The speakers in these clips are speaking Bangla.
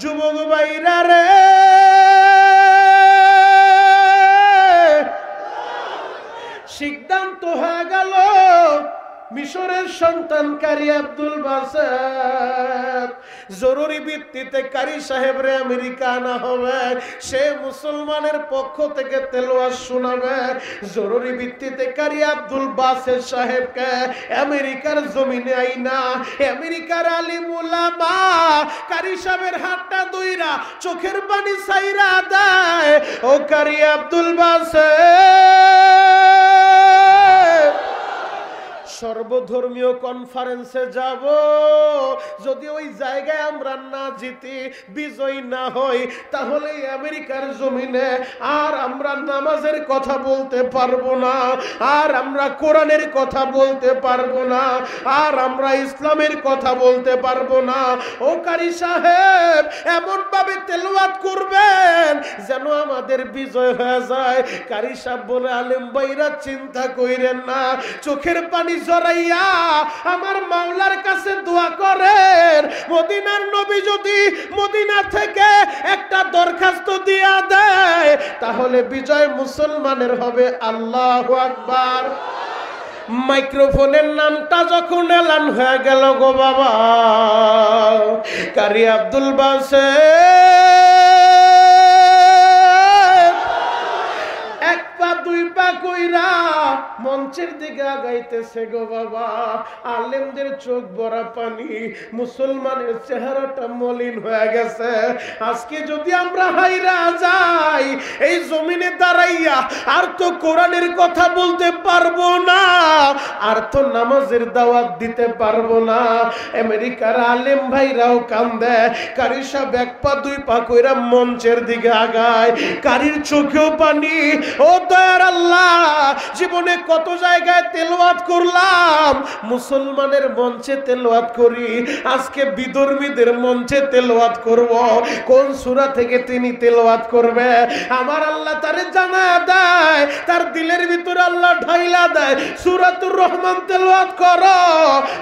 যুবক ভাইরা রে, সিদ্ধান্ত হয়ে গেল মিশরের সন্তান কারি আব্দুল বাসেত জরুরি ভিত্তিতে কারি সাহেবরে আমেরিকা আনা হবে। সে মুসলমানের পক্ষ থেকে তেলাওয়াত শোনাবে। জরুরি ভিত্তিতে কারি আব্দুল বাসেত সাহেবকে আমেরিকার জমিনে আইনা আমেরিকার আলিম উলামা কারি সাহেবের হাতটা ধইরা চোখের পানি ছাইরা দেয়। ও কারি আব্দুল বাসেত, সর্বধর্মীয় কনফারেন্সে যাব, যদি ওই জায়গায় আমরা না জিতি, বিজয়ী না হই, তাহলে আমেরিকার জমিনে আর আমরা নামাজের কথা বলতে পারবো না, আর আমরা কোরআনের কথা বলতে পারবো না, আর আমরা ইসলামের কথা বলতে পারবো না। ও কারি সাহেব এমন ভাবে তেলাওয়াত করবেন যেন আমাদের বিজয় হয়ে যায়। কারি সাহেব বলে, আলেম ভাইরা চিন্তা কইরেন না, চোখের পানি জড়াইয়া আমার মাওলার কাছে দোয়া করেন। মদিনার নবী যদি মদিনা থেকে একটা দরখাস্ত দিয়া দেয়, তাহলে বিজয় মুসলমানের হবে। আল্লাহু আকবার। মাইক্রোফোনের নামটা যখন এলান হয়ে গেল গো বাবা, কারি আব্দুল বাসেত এক পা দুই পা কইরা মঞ্চের দিকে আগাইতেছে গো বাবা। আলেমদের চোখ ভরা পানি, মুসলমানের চেহারাটা মলিন হয়ে গেছে। আজকে যদি আমরা হাইরা যাই এই জমিনে দাঁড়াইয়া, আর তো কোরআনের কথা বলতে পারবো না, আর তো নামাজের দাওয়াত দিতে পারবো না। আমেরিকার আলেম ভাইরাও কান্দে। কারি সাহেব এক পা দুই পা কইরা মঞ্চের দিকে আগায়, কারির চোখেও পানি। ও দয়ার আল্লাহ, জীবনে কত জায়গায় তেলাওয়াত করলাম, মুসলমানের মঞ্চে তেলাওয়াত করি, আজকে বিধর্মীদের মঞ্চে তেলাওয়াত করব। কোন সূরা থেকে তিনি তেলাওয়াত করবে আমার আল্লাহ তারে জানা দেয়, তার দিলের ভিতরে আল্লাহ ঢাইলা দেয়, সূরাতুর রহমান তেলাওয়াত করো।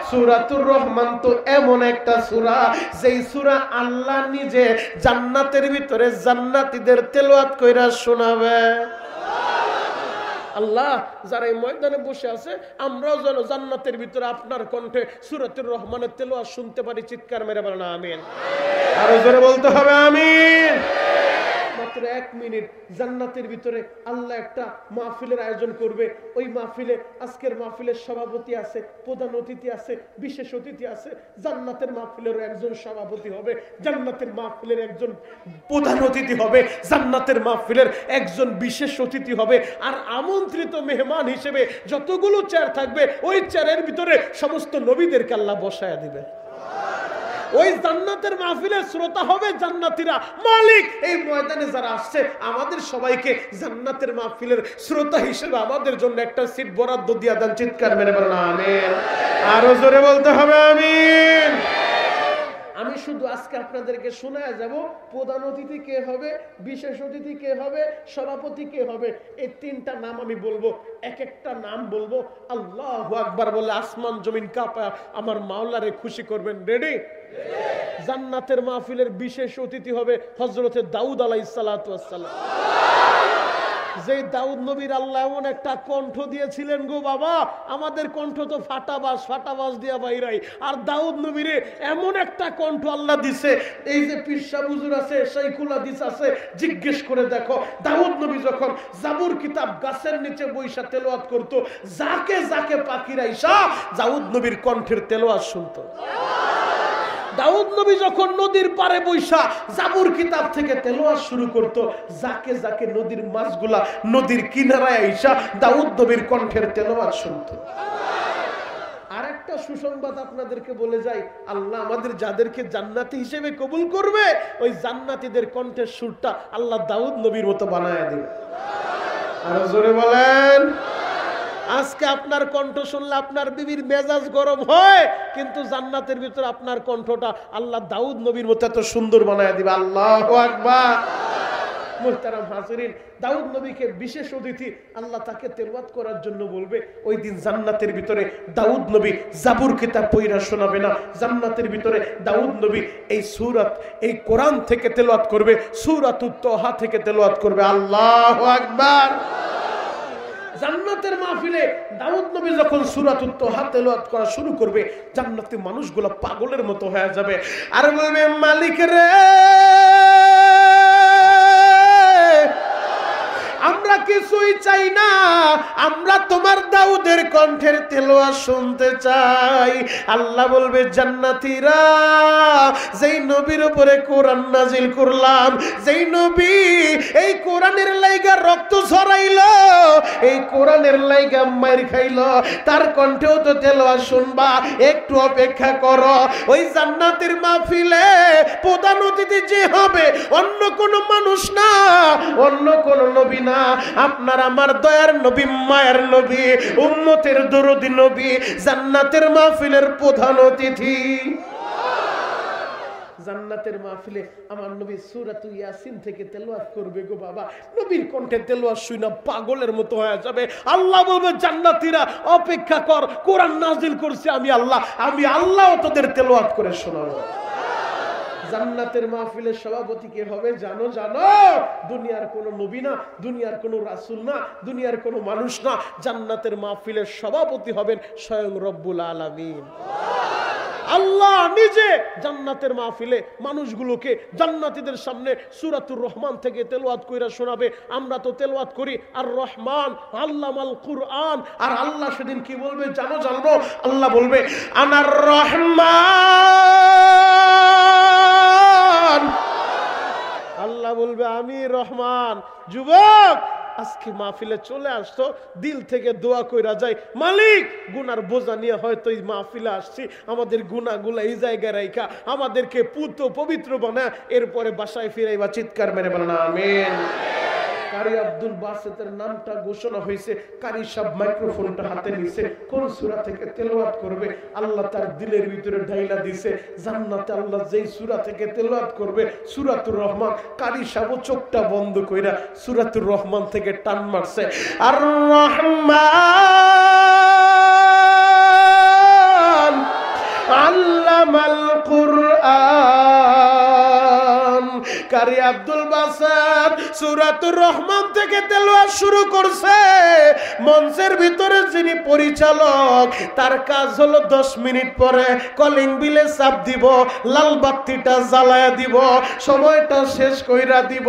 সূরাতুর রহমান তো এমন একটা সূরা, যেই সূরা আল্লাহ নিজে জান্নাতের ভিতরে জান্নাতীদের তেলাওয়াত কইরা শোনাবে। আল্লাহ যারা এই ময়দানে বসে আছে, আমরাও যেন জান্নাতের ভিতরে আপনার কণ্ঠে সূরাতুর রহমানের তেলাওয়াত শুনতে পারি। চিৎকার মেরে বলেন আমিন। আরো জোরে বলতে হবে আমিন। মাত্র 1 মিনিট জান্নাতের ভিতরে আল্লাহ একটা মাহফিলের আয়োজন করবে। ওই মাহফিলে আজকের মাহফিলের সভাপতি আছে, প্রধান অতিথি আছে, বিশেষ অতিথি আছে। জান্নাতের মাহফিলেরও একজন সভাপতি হবে, জান্নাতের মাহফিলের একজন প্রধান অতিথি হবে, জান্নাতের মাহফিলের একজন বিশেষ অতিথি হবে। আর আমন্ত্রিত মেহমান হিসেবে যতগুলো চেয়ার থাকবে, ওই চেয়ারের ভিতরে সমস্ত নবীদেরকে আল্লাহ বসায়া দিবে। ওই জান্নাতের মাহফিলের শ্রোতা হবে জান্নাতীরা। মালিক এই ময়দানে যারা আসছে, আমাদের সবাইকে জান্নাতের মাহফিলের শ্রোতা হিসেবে আমাদের জন্য একটা সিট বরাদ্দ দিয়া দেন। চিৎকার মেরে বলেন আমিন। আরো জোরে বলতে হবে আমিন। আমি শুধু আজকে আপনাদেরকে শোনায় যাব প্রধান অতিথি কে হবে, বিশেষ অতিথি কে হবে, সভাপতি কে হবে। এই 3টা নাম আমি বলবো, এক একটা নাম বলবো। আল্লাহু আকবার বলে আসমান জমিন কাঁপায় আমার মাওলারে খুশি করবেন। রেডি? জান্নাতের মাহফিলের বিশেষ অতিথি হবে হযরতে দাউদ আলাইহিস সালাতু ওয়াস সালাম। যে দাউদ নবীর আল্লাহ এমন একটা কণ্ঠ দিয়েছিলেন গো বাবা, আমাদের কণ্ঠ তো ফাটাবাস দিয়া বাইরাই, আর দাউদ নবীরে এমন একটা কণ্ঠ আল্লাহ দিছে। এই যে পীর সাহেব হুজুর আছে, শাইখুল হাদিস আছে, জিজ্ঞেস করে দেখো দাউদ নবী যখন জাবুর কিতাব গাছের নিচে বইসা তেলাওয়াত করত, যাকে যাকে পাখিরা আইসা দাউদ নবীর কণ্ঠের তেলাওয়াত শুনতো। দাউদ নবী যখন নদীর পারে বৈশা জাবুর কিতাব থেকে তেলাওয়াত শুরু করত, যাকে যাকে নদীর মাছগুলা নদীর কিনারায় আইসা দাউদ নবীর কণ্ঠের তেলাওয়াত শুনতো। আরেকটা সুসংবাদ আপনাদেরকে বলে যাই, আল্লাহ আমাদের যাদেরকে জান্নাতি হিসেবে কবুল করবে, ওই জান্নাতীদের কণ্ঠের সুরটা আল্লাহ দাউদ নবীর মতো বানায়া দিবে। আরো জোরে বলেন। আজকে আপনার কণ্ঠ শুনলে আপনার বিবির মেজাজ গরম হয়, কিন্তু জান্নাতের ভিতরে আপনার কণ্ঠটা আল্লাহ দাউদ নবীর মতো এত সুন্দর বানায় দিবে। আল্লাহু আকবার। মুহতারাম হাজিরিন, দাউদ নবীকে বিশেষ অতিথি, আল্লাহ তাকে তেলাওয়াত করার জন্য বলবে। ওই দিন জান্নাতের ভিতরে দাউদ নবী জাবুর কিতাব পড়া শোনাবে না, জান্নাতের ভিতরে দাউদ নবী এই সূরা, এই কোরআন থেকে তেলাওয়াত করবে, সূরাতুত তাহা থেকে তেলাওয়াত করবে। আল্লাহু আকবার। জান্নাতের মাহফিলে দাউদ নবী যখন সূরাতুত তাহা তেলাওয়াত করা শুরু করবে, জান্নাতের মানুষগুলো পাগলের মতো হয়ে যাবে আর বলবে, মালিক রে, আমরা কিছুই চাই না, আমরা তোমার দাউদের কণ্ঠের তেলাওয়াত শুনতে চাই। আল্লাহ বলবে, জান্নাতীরা, যেই নবীর উপরে কোরআন নাজিল করলাম, যেই নবী এই কোরআনের লাইগা রক্ত ঝরাইলো, এই কোরআনের লাইগা মার খাইলো, তার কণ্ঠেও তো তেলাওয়াত শুনবা, একটু অপেক্ষা করো। ওই জান্নাতের মাহফিলে প্রধান অতিথি যে হবে অন্য কোনো মানুষ না, অন্য কোনো নবী না, আপনার আমার দয়ার নবী, মায়ের নবী, উম্মতের দরদি নবী, জান্নাতের মাহফিলের প্রধান অতিথি। জান্নাতের মাহফিলে আমার নবী সূরাতুল ইয়াসিন থেকে তেলাওয়াত করবে গো বাবা। নবীর কণ্ঠে তেলাওয়াত শুনে পাগলের মতো হয়ে যাবে। আল্লাহ বলবে, জান্নাতীরা অপেক্ষা কর, কোরআন নাজিল করছি আমি আল্লাহ, আমি আল্লাহ তোদের তেলাওয়াত করে শোনাবো। জান্নাতের মাহফিলের সভাপতি কে হবে জানো? দুনিয়ার কোনো নবী না, দুনিয়ার কোনো রাসূল না, দুনিয়ার কোনো মানুষ না, জান্নাতের মাহফিলের সভাপতি হবেন স্বয়ং রব্বুল আলামিন। আল্লাহ নিজে জান্নাতের মাহফিলে মানুষগুলোকে জান্নাতীদের সামনে সূরাতুর রহমান থেকে তেলাওয়াত কইরা শোনাবে। আমরা তো তেলাওয়াত করি আর রহমান আল্লামাল কুরআন, আর আল্লাহ সেদিন কি বলবে জানো? আল্লাহ বলবে, আনার রহমান। আল্লাহ বলবে, আমি রহমান। যুবক, আজকে মাহফিলে চলে আসতো, দিল থেকে দোয়া কইরা যায়, মালিক গুনার বোঝা নিয়ে হয়তো এই মাহফিলে আসছি, আমাদের গুনাহগুলো এই জায়গায় রাইখা আমাদেরকে পুত পবিত্র বানায়, এরপরে বাসায় ফিরাইবা। চিৎকার মেরে বলেন আমিন। কারি আব্দুল বাসেতের নামটা ঘোষণা হয়েছে, কারি সাহেব মাইক্রোফোনটা হাতে নিছে, কোন সূরা থেকে তেলাওয়াত করবে আল্লাহ তার দিলের ভিতরে ঢাইলা দিছে। জান্নাতে আল্লাহ যেই সূরা থেকে তেলাওয়াত করবে সূরাতুর রহমান, কারি সাহেব চোখটা বন্ধ কইরা সূরাতুর রহমান থেকে টান মারছে, আর রহমান আল্লামাল কুরআন। কারি আব্দুল বাসাত সূরাতুর রহমান থেকে তেলাওয়াত শুরু করছে। মঞ্চের ভিতরে যিনি পরিচালক, তার কাজ হলো 10 মিনিট পরে কলিং বিলে চাপ দিব, লাল বাতিটা জ্বালায়া দিব, সময়টা শেষ কইরা দিব।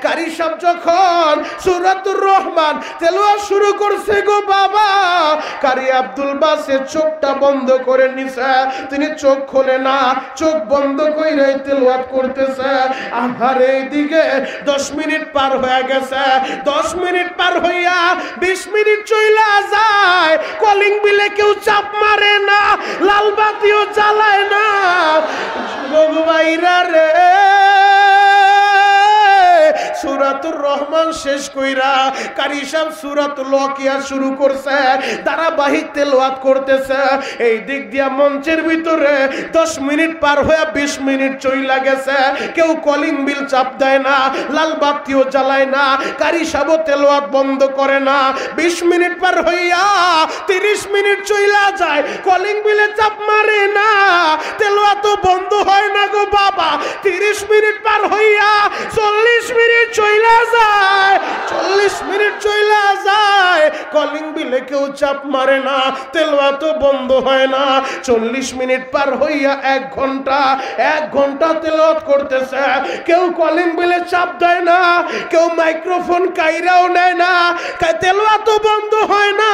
কারি সাহেব যখন সূরাতুর রহমান তেলাওয়াত শুরু করছে গো বাবা, কারি আব্দুল বাসেত চোখটা বন্ধ করে নিছে, তিনি চোখ খোলে না, চোখ বন্ধ কইরা তেলাওয়াত করতেছে। আহারে দিকে 10 মিনিট পার হয়ে গেছে, 10 মিনিট পার হইয়া 20 মিনিট চইলা যায়, কলিং বিলে কেউ চাপ মারে না, লাল বাতিও জ্বালায় না। যুবক ভাইরা রে, সূরাতুর রহমান শেষ কইরা কারি সাহেব সূরাতুল ওয়াকিয়া শুরু করছে, ধারাবাহিক তেলাওয়াত করতেছে। এই দিক দিয়া মঞ্চের ভিতরে 10 মিনিট পার হয়ে 20 মিনিট চইলা গেছে, কেউ কলিং বিল চাপ দেয় না, লাল বাতিও জ্বালায় না, কারি সাহেব তেলাওয়াত বন্ধ করে না। 20 মিনিট পার হইয়া 30 মিনিট চইলা যায়, কলিং বিলে চাপ মারে না, তেলাওয়াত বন্ধ হয় না গো বাবা। 30 মিনিট পার হইয়া 40 মিনিট চইলা যায়, 40 মিনিট চইলা যায়, কলিং বিলে কেউ চাপ মারে না, তেলাওয়াত বন্ধ হয় না। 40 মিনিট পার হইয়া 1 ঘন্টা তেলাওয়াত করতেছে, কেউ কলিং বিলে চাপ দেয় না, কেউ মাইক্রোফোন কাইরাও নেয় না, তেলাওয়াত বন্ধ হয় না।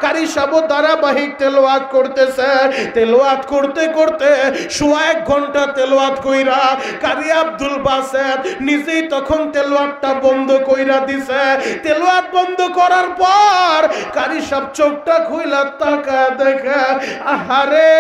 কারি সাহেব ধারাবাহিক তেলাওয়াত করতেছে, তেলাওয়াত করতে করতে 1 ঘন্টা তেলাওয়াত কইরা কারি আব্দুল বাসেত নিজেই তখন তেলাওয়াতটা বন্ধ কইরা দিছে। তেলাওয়াত বন্ধ করার পর কারি সাহেব চোখটা খুইলা তাকায় দেখে, আহারে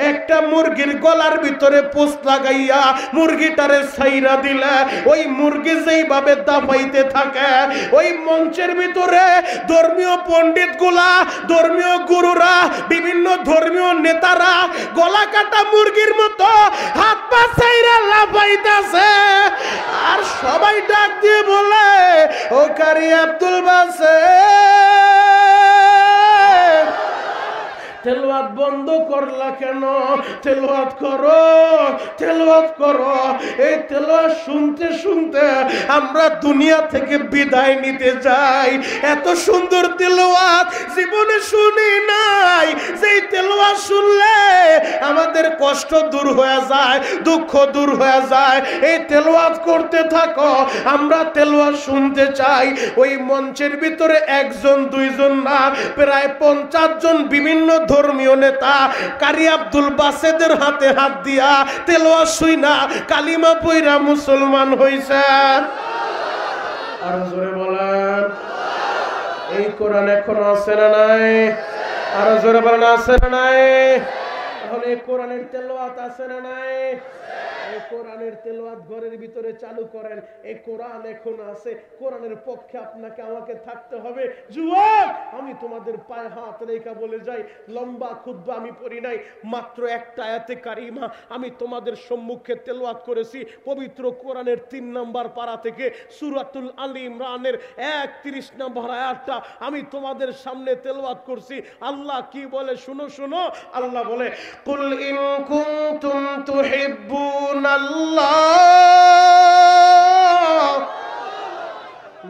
একটা মুরগির গলার ভিতরে পোস্ট লাগাইয়া মুরগিটারে ছাইরা দিলে, ওই মুরগি যেইভাবে দাপাইতে থাকে, ওই মঞ্চের ভিতরে ধর্মীয় পণ্ডিত গুলা, ধর্মীয় গুরুরা, বিভিন্ন ধর্মীয় নেতারা গলা কাটা মুরগির মতো হাত পা ছাইরা লাফাইতেছে, আর সবাই ডাক দিয়ে বলে, কারি আব্দুল বাসেত তেলাওয়াত বন্ধ করলা কেন? তেলাওয়াত করো, তেলাওয়াত করো। এই তেলাওয়াত শুনতে শুনতে আমরা দুনিয়া থেকে বিদায় নিতে যাই। এত সুন্দর তেলাওয়াত জীবনে শুনি নাই। যেই তেলাওয়াত শুনলে আমাদের কষ্ট দূর হয়ে যায়, দুঃখ দূর হয়ে যায়। এই তেলাওয়াত করতে থাকো, আমরা তেলাওয়াত শুনতে চাই। ওই মঞ্চের ভিতরে একজন দুইজন না, প্রায় 50 জন বিভিন্ন ধর্মীয় নেতা কারি আব্দুল বাসেদের হাতে হাত দিয়া তেলাওয়াত শুইনা কালিমা পয়রা মুসলমান হইছে। আর জোরে বলেন, এই কোরআন এখনো আছে না নাই? আর জোরে বলেন, আছে না নাই? তাহলে এই কোরআনের তেলাওয়াত আছে না নাই? এই কোরআনের তেলাওয়াত ঘরের ভিতরে চালু করেন। এই কোরআন এখন আছে, কোরআনের পক্ষে আপনাকে আমাকে থাকতে হবে। যুবক, আমি তোমাদের পায়ে হাত রেখা বলে যাই, লম্বা খুতবা আমি পড়ি নাই, মাত্র একটা আয়াতে কারিমা আমি তোমাদের সম্মুখে তেলাওয়াত করেছি। পবিত্র কোরআনের 3 নম্বর পারা থেকে সূরাতুল আলী ইমরানের 31 নম্বর আয়াতটা আমি তোমাদের সামনে তেলাওয়াত করছি। আল্লাহ কি বলে শুনো শুনো। আল্লাহ বলে, কুল ইন কুনতুম তুহিব্বুনাল্লাহ।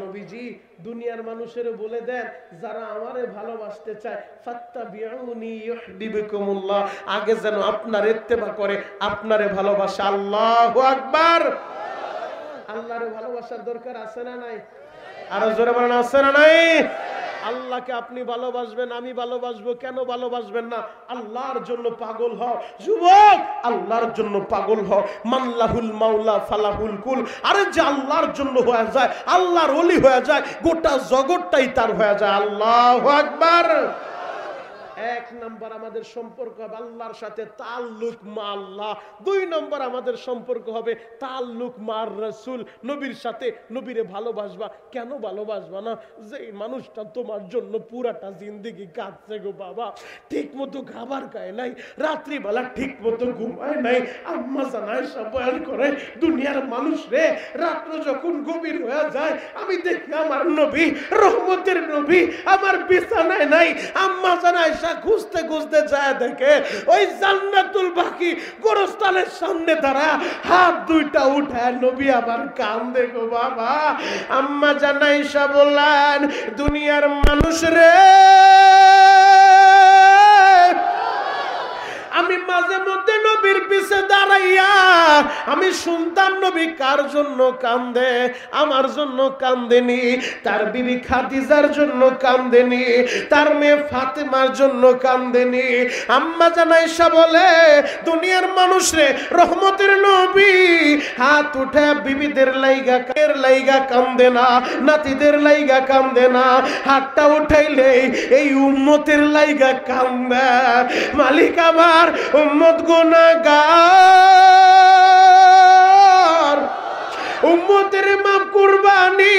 নবীজি দুনিয়ার মানুষের বলে দেন, যারা আমারে ভালোবাসতে চায় ফাত্তাবিউনি ইউহিব্বুকুমুল্লাহ, আগে যেন আপনার ইত্তেবা করে, আপনারে ভালোবাসে। আল্লাহু আকবার। আল্লাহরে ভালোবাসার দরকার আছে না নাই? আরো জোরে বলেন, আছে না নাই? আল্লাহকে আপনি ভালোবাসবেন, আমি ভালোবাসবো, কেন ভালোবাসবেন না? আল্লাহর জন্য পাগল হও যুবক, আল্লাহর জন্য পাগল হও। মাল্লাহুল মাওলা ফালাহুল কুল। আরে যে আল্লাহর জন্য হয়ে যায়, আল্লাহর ওলি হয়ে যায়, গোটা জগৎটাই তার হয়ে যায়। আল্লাহু আকবার। 1 নম্বর আমাদের সম্পর্ক হবে আল্লাহর সাথে তাল্লুক মা আল্লাহ। 2 নম্বর আমাদের সম্পর্ক হবে তাল্লুক মার রাসূল, নবীর সাথে। নবীরে ভালোবাসবা। কেন ভালোবাসবা না? যে মানুষটা তোমার জন্য পুরাটা জিন্দেগি কাঁদছে গো বাবা, ঠিক মতো খাবার খায় নাই, রাত্রিবেলা ঠিক মতো ঘুমায় নাই। আম্মা জান আয়েশা বয়ান করে, দুনিয়ার মানুষ রে রাত্র যখন গভীর হয়ে যায়, আমি দেখি আমার নবী, রহমতের নবী আমার বিছানায় নাই। আম্মা জান আয়েশা খুঁজতে খুঁজতে যায়, দেখে ওই জান্নাতুল বাকি গোরস্থানের সামনে দাঁড়া, হাত 2টা উঠায় নবী আবার কান্দে গো বাবা। আম্মা জান আয়েশা বললেন, দুনিয়ার মানুষ রে, আমি মাঝে মধ্যে নবীর পিছে দাঁড়াইয়া আমি শুনতাম নবী কার জন্য কান্দে। আমার জন্য কান্দেনি, তার বিবি খাদিজার জন্য কান্দেনি, তার মেয়ে ফাতেমার জন্য কান্দেনি। আম্মা জান আয়েশা বলে, দুনিয়ার মানুষ রে, রহমতের নবী হাত উঠে বিবিদের লাইগা কান্দে না, নাতিদের লাইগা কান্দে না, হাতটা উঠাইলে এই উম্মতের লাইগা কান্দে। মালিক আমার উম্মত গুনাহগার, উম্মতের মাপ কুরবানি,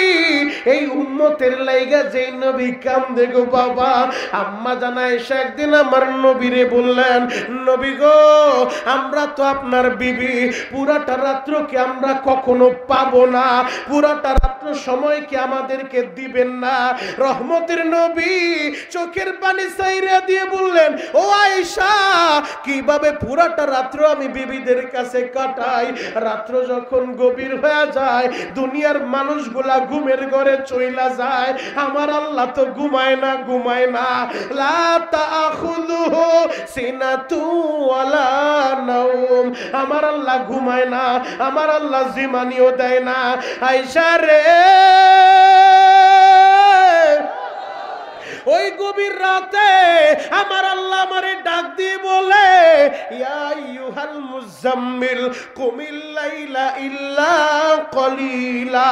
এই উম্মতের লাইগা যেই নবী কান্দে গো বাবা। আম্মা জান আয়েশা একদিন আমার নবীরে বললেন, নবী গো, আমরা তো আপনার বিবি, পুরাটা রাত্র কি আমরা কখনো পাবো না? পুরাটা রাত্র সময় কি আমাদেরকে দিবেন না? রহমতের নবী চোখের পানি ছাইরা দিয়ে বললেন, ও আয়েশা, কিভাবে পুরাটা রাত্র আমি বিবিদের কাছে কাটাই? রাত্র যখন গভীর হয়ে যায়, দুনিয়ার মানুষগুলা ঘুমের ঘরে চইলা যায়, আমার আল্লাহ তো ঘুমায় না, ঘুমায় না। লা তাখুযুহু সিনাতু ওয়ালা নাওম, আমার আল্লাহ ঘুমায় না, আমার আল্লাহ জিমানিও দেয় না। আয়েশা রে, ওই গভীর রাতে আমার আল্লাহ আমারে ডাক দিয়ে বলে, ইয়া আইয়ুহাল মুজাম্মিল কুমিল লাইলা ইল্লা কলিলা।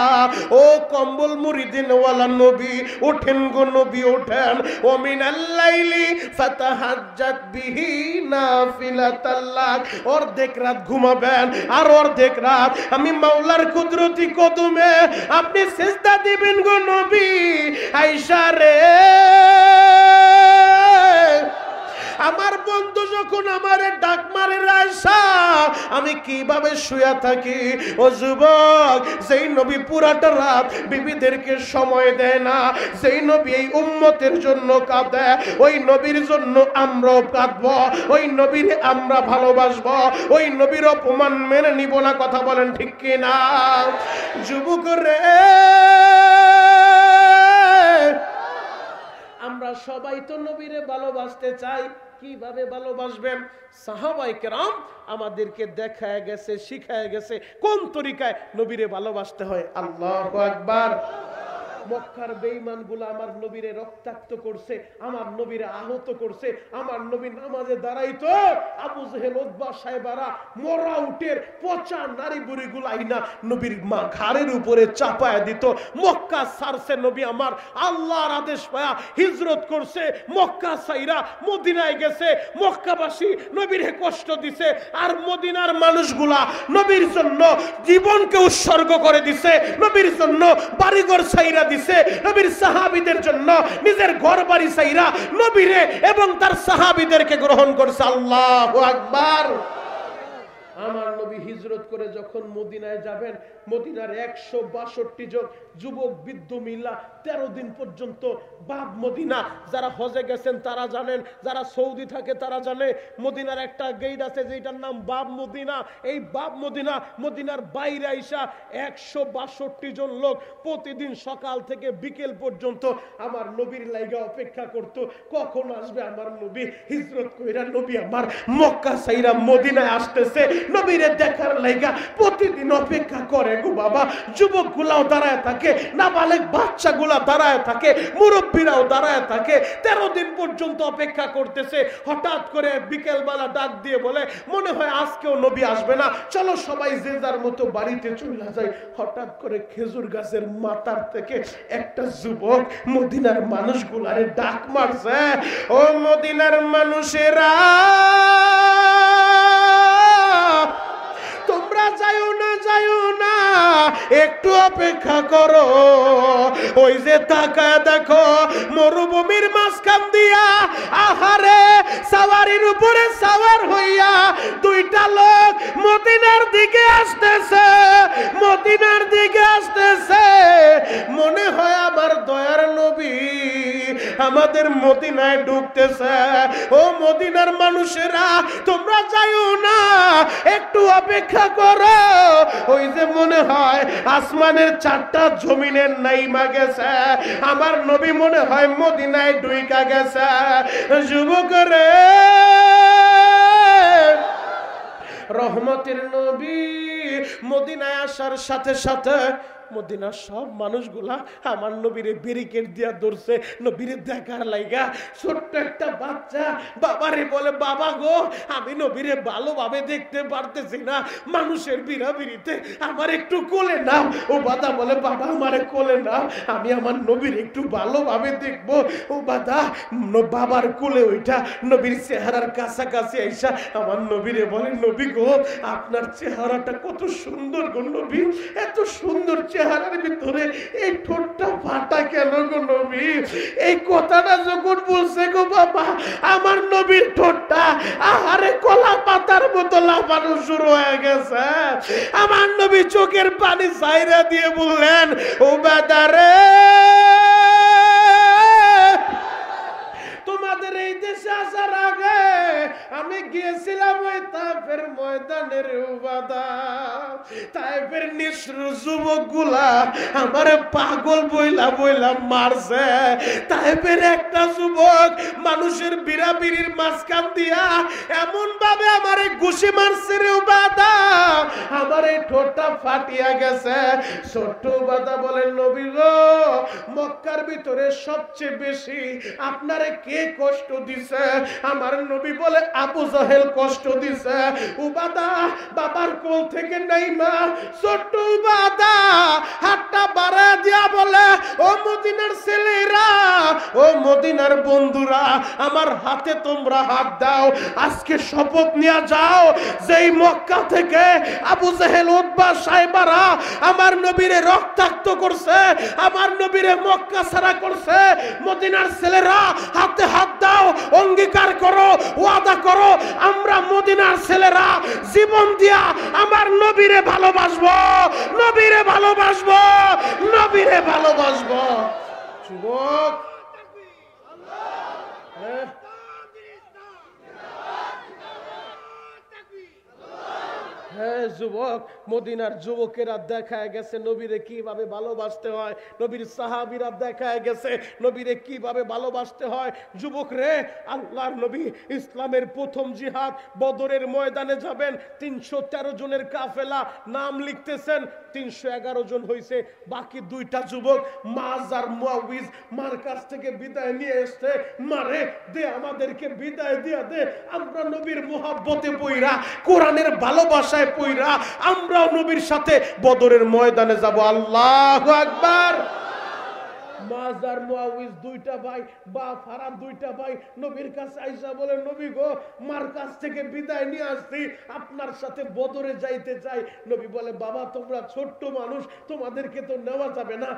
ও কম্বল মুরিদিন ওয়ালা নবী, ওঠেন গো নবী, ওঠেন। ও মিনাল লাইলি ফাতাহাজ্জাত বিহি নাফিলাতাল্লাক, অর্ধেক রাত ঘুমাবেন, আর অর্ধেক রাত আমি মাওলার কুদরতি কদমে আপনি সিজদা দিবেন গো নবী। আয়েশা রে, আমার বন্ধু যখন আমারে ডাক মারে আয়েশা, আমি কিভাবে শুয়ে থাকি। ও যুবক, যেই নবী পুরাটা রাত বিবিদেরকে সময় দেয় না, যেই নবী এই উম্মতের জন্য কাঁদে, ওই নবীর জন্য আমরাও কাঁদবো, ওই নবীর আমরা ভালোবাসবো, ওই নবীর অপমান মেনে নিব না। কথা বলেন ঠিক কি না? যুবক রে, আমরা সবাই তো নবীরে ভালোবাসতে চাই। কিভাবে ভালোবাসবেন? সাহাবায়ে কেরাম আমাদেরকে দেখায় গেছে, শিখায় গেছে কোন তরিকায় নবীরে ভালোবাসতে হয়। আল্লাহু আকবার। মক্কার বেঈমানগুলো আমার নবীরে রক্তাক্ত করছে, আমার নবীরে আহত করছে। আমার নবী নামাজে দাঁড়াইতো, আবু জেহেল, উতবা, সাইবারা মরা উটের পচা নারী বুড়িগুলো আইনা নবীর মা ঘাড়ের উপরে চাপায় দিত। মক্কা ছাড়ছে নবী আমার, আল্লাহর আদেশ পায়া হিজরত করছে, মক্কা ছাইরা মদিনায় গেছে। মক্কাবাসী নবীরে কষ্ট দিছে, আর মদিনার মানুষগুলা নবীর জন্য জীবনকে উৎসর্গ করে দিছে, নবীর জন্য বাড়িঘর ছাইরা দিছে, নবীর সাহাবীদের জন্য নিজের ঘর বাড়ি ছাইরা নবীরে এবং তার সাহাবীদেরকে গ্রহণ করছে। আল্লাহু আকবার। আমার নবী হিজরত করে যখন মদিনায় যাবেন, মদিনার 162 জন যুবক বৃদ্ধ মিল্লা 13 দিন পর্যন্ত বাব মদিনা। যারা হজে গেছেন তারা জানেন, যারা সৌদি থাকে তারা জানে, মদিনার একটা গেট আছে যেটার নাম বাব মদিনা। এই বাব মদিনা, মদিনার বাইরে আইসা 162 জন লোক প্রতিদিন সকাল থেকে বিকেল পর্যন্ত আমার নবীর লাইগা অপেক্ষা করত, কখন আসবে আমার নবী। হিজরত কইরা নবী আমার মক্কা ছাইরা মদিনায় আসতেছে, নবীরে দেখার লাইগা প্রতিদিন অপেক্ষা করে গো বাবা। যুবকগুলাও দাঁড়ায় থাকে, নাবালেগ বাচ্চাগুলা দাঁড়ায় থাকে, মুরব্বীরাও দাঁড়ায় থাকে, 13 দিন পর্যন্ত অপেক্ষা করতেছে। হঠাৎ করে বিকেল বেলা ডাক দিয়ে বলে, মনে হয় আজকেও নবী আসবে না, চলো সবাই যে যার মতো বাড়িতে চলে যায়। হঠাৎ করে খেজুর গাছের মাথার থেকে একটা যুবক মদিনার মানুষগুলারে ডাক মারছে, ও মদিনার মানুষেরা, তোমরা যাইও না, যাইও না, একটু অপেক্ষা করো। ওই যে তাকায় দেখো, মরুভূমির মাঝখান দিয়া আহারে সাওয়ারির উপরে সাওয়ার হইয়া দুইটা লোক মদিনার দিকে আসতেছে, মদিনার দিকে আসতেছে। মনে হয় আমার দয়ার নবী আমাদের মদিনায় ঢুকতেছে। ও মদিনার মানুষেরা, তোমরা যাইও না, একটু অপেক্ষা করো। ওই যে মনে হয় আসমানের 4টা জমিনের নাইমা গেছে, আমার নবী মনে হয় মদিনায় ঢুইকা গেছে। যুবক রে, রহমতের নবী মদিনায় আসার সাথে সাথে মদিনার সব মানুষগুলা আমার নবীরে ব্যারিকেড দিয়া ধরছে, নবীরে দেখার লাইগা। ছোট্ট একটা বাচ্চা বাবারে বলে, বাবা গো, আমি নবীরে ভালোভাবে দেখতে পারতেছি না, মানুষের বিড়াবিড়িতে আমার একটু কোলে নাও। ও বাদা বলে, বাবা আমারে কোলে নাও, আমি আমার নবীর একটু ভালোভাবে দেখবো। ও বাদা বাবার কোলে ওইটা নবীর চেহারার কাছাকাছি আইসা আমার নবীরে বলে, নবী গো, আপনার চেহারাটা কত সুন্দর গো নবী, এত সুন্দর চেহারার ভিতরে এই ঠোঁটটা ফাটা কেন গো নবী? এই কথাটা যখন বলছে গো বাবা, আমার নবীর ঠোঁটটা আহারে কলা পাতার মতো লাফানো শুরু হয়ে গেছে। আমার নবী চোখের পানি ছাইরা দিয়ে বললেন, ও বাদারে, তোমাদের এই দেশে আসার আগে আমি গিয়েছিলাম ওই তায়েফের ময়দানের উবাদা। তায়েফের নিষ্ঠুর যুবকগুলা আমারে পাগল বইলা বইলা মারছে। তায়েফের একটা যুবক মানুষের বিড়াবিড়ির মাঝখান দিয়া এমন ভাবে আমারে ঘুষি মারছে রে উবাদা, আমার এই ঠোঁটটা ফাটিয়া গেছে। ছোট্ট উবাদা বলেন, নবী গো, মক্কার ভিতরে সবচেয়ে বেশি আপনারে কে কষ্ট দিছে? আমার নবী বলে, আবু জাহেল কষ্ট দিছে। উবাদা বাবার কোল থেকে নাইমা ছোট্ট উবাদা হাতটা বাড়া দিয়া বলে, ও মদিনার ছেলেরা, ও মদিনার বন্ধুরা, আমার হাতে তোমরা হাত দাও। আজকে শপথ নিয়ে যাও, যেই মক্কা থেকে আবু জেহেল, উতবা, সাইবারা আমার নবীরে রক্তাক্ত করছে, আমার নবীরে মক্কা ছাড়া করছে, মদিনার ছেলেরা হাতে হাত দাও, অঙ্গীকার করো, ওয়াদা করো, আমরা মদিনার ছেলেরা জীবন দিয়া আমার নবীরে ভালোবাসবো, নবীরে ভালোবাসবো, নবীরে ভালোবাসবো। যুবক, হ্যাঁ যুবক, মদিনার যুবকেরা দেখায় গেছে নবীরে কিভাবে ভালোবাসতে হয়, নবীর সাহাবীরা দেখায় গেছে নবীরে কিভাবে ভালোবাসতে হয়। যুবক রে, আল্লাহর নবী ইসলামের প্রথম জিহাদ বদরের ময়দানে যাবেন, 313 জনের কাফেলা, নাম লিখতেছেন, 311 জন হয়েছে, বাকি দুইটা যুবক মাজ আর মুয়াউইজ মার কাছ থেকে বিদায় নিয়ে এসছে, মারে দে আমাদেরকে বিদায় দিয়া দে, আমরা নবীর মুহাব্বতে পইরা, কোরআনের ভালোবাসায় পইরা আমরাও নবীর সাথে বদরের ময়দানে যাব। আল্লাহু আকবার। মাজার মুয়াউইজ দুইটা ভাই, বা ফারাদ দুইটা ভাই নবীর কাছে আইসা বলে, নবী গো, মার কাছ থেকে বিদায় নিয়ে আসছি, আপনার সাথে বদরে যাইতে চাই। নবী বলে, বাবা তোমরা ছোট্ট মানুষ, তোমাদেরকে তো নেওয়া যাবে না।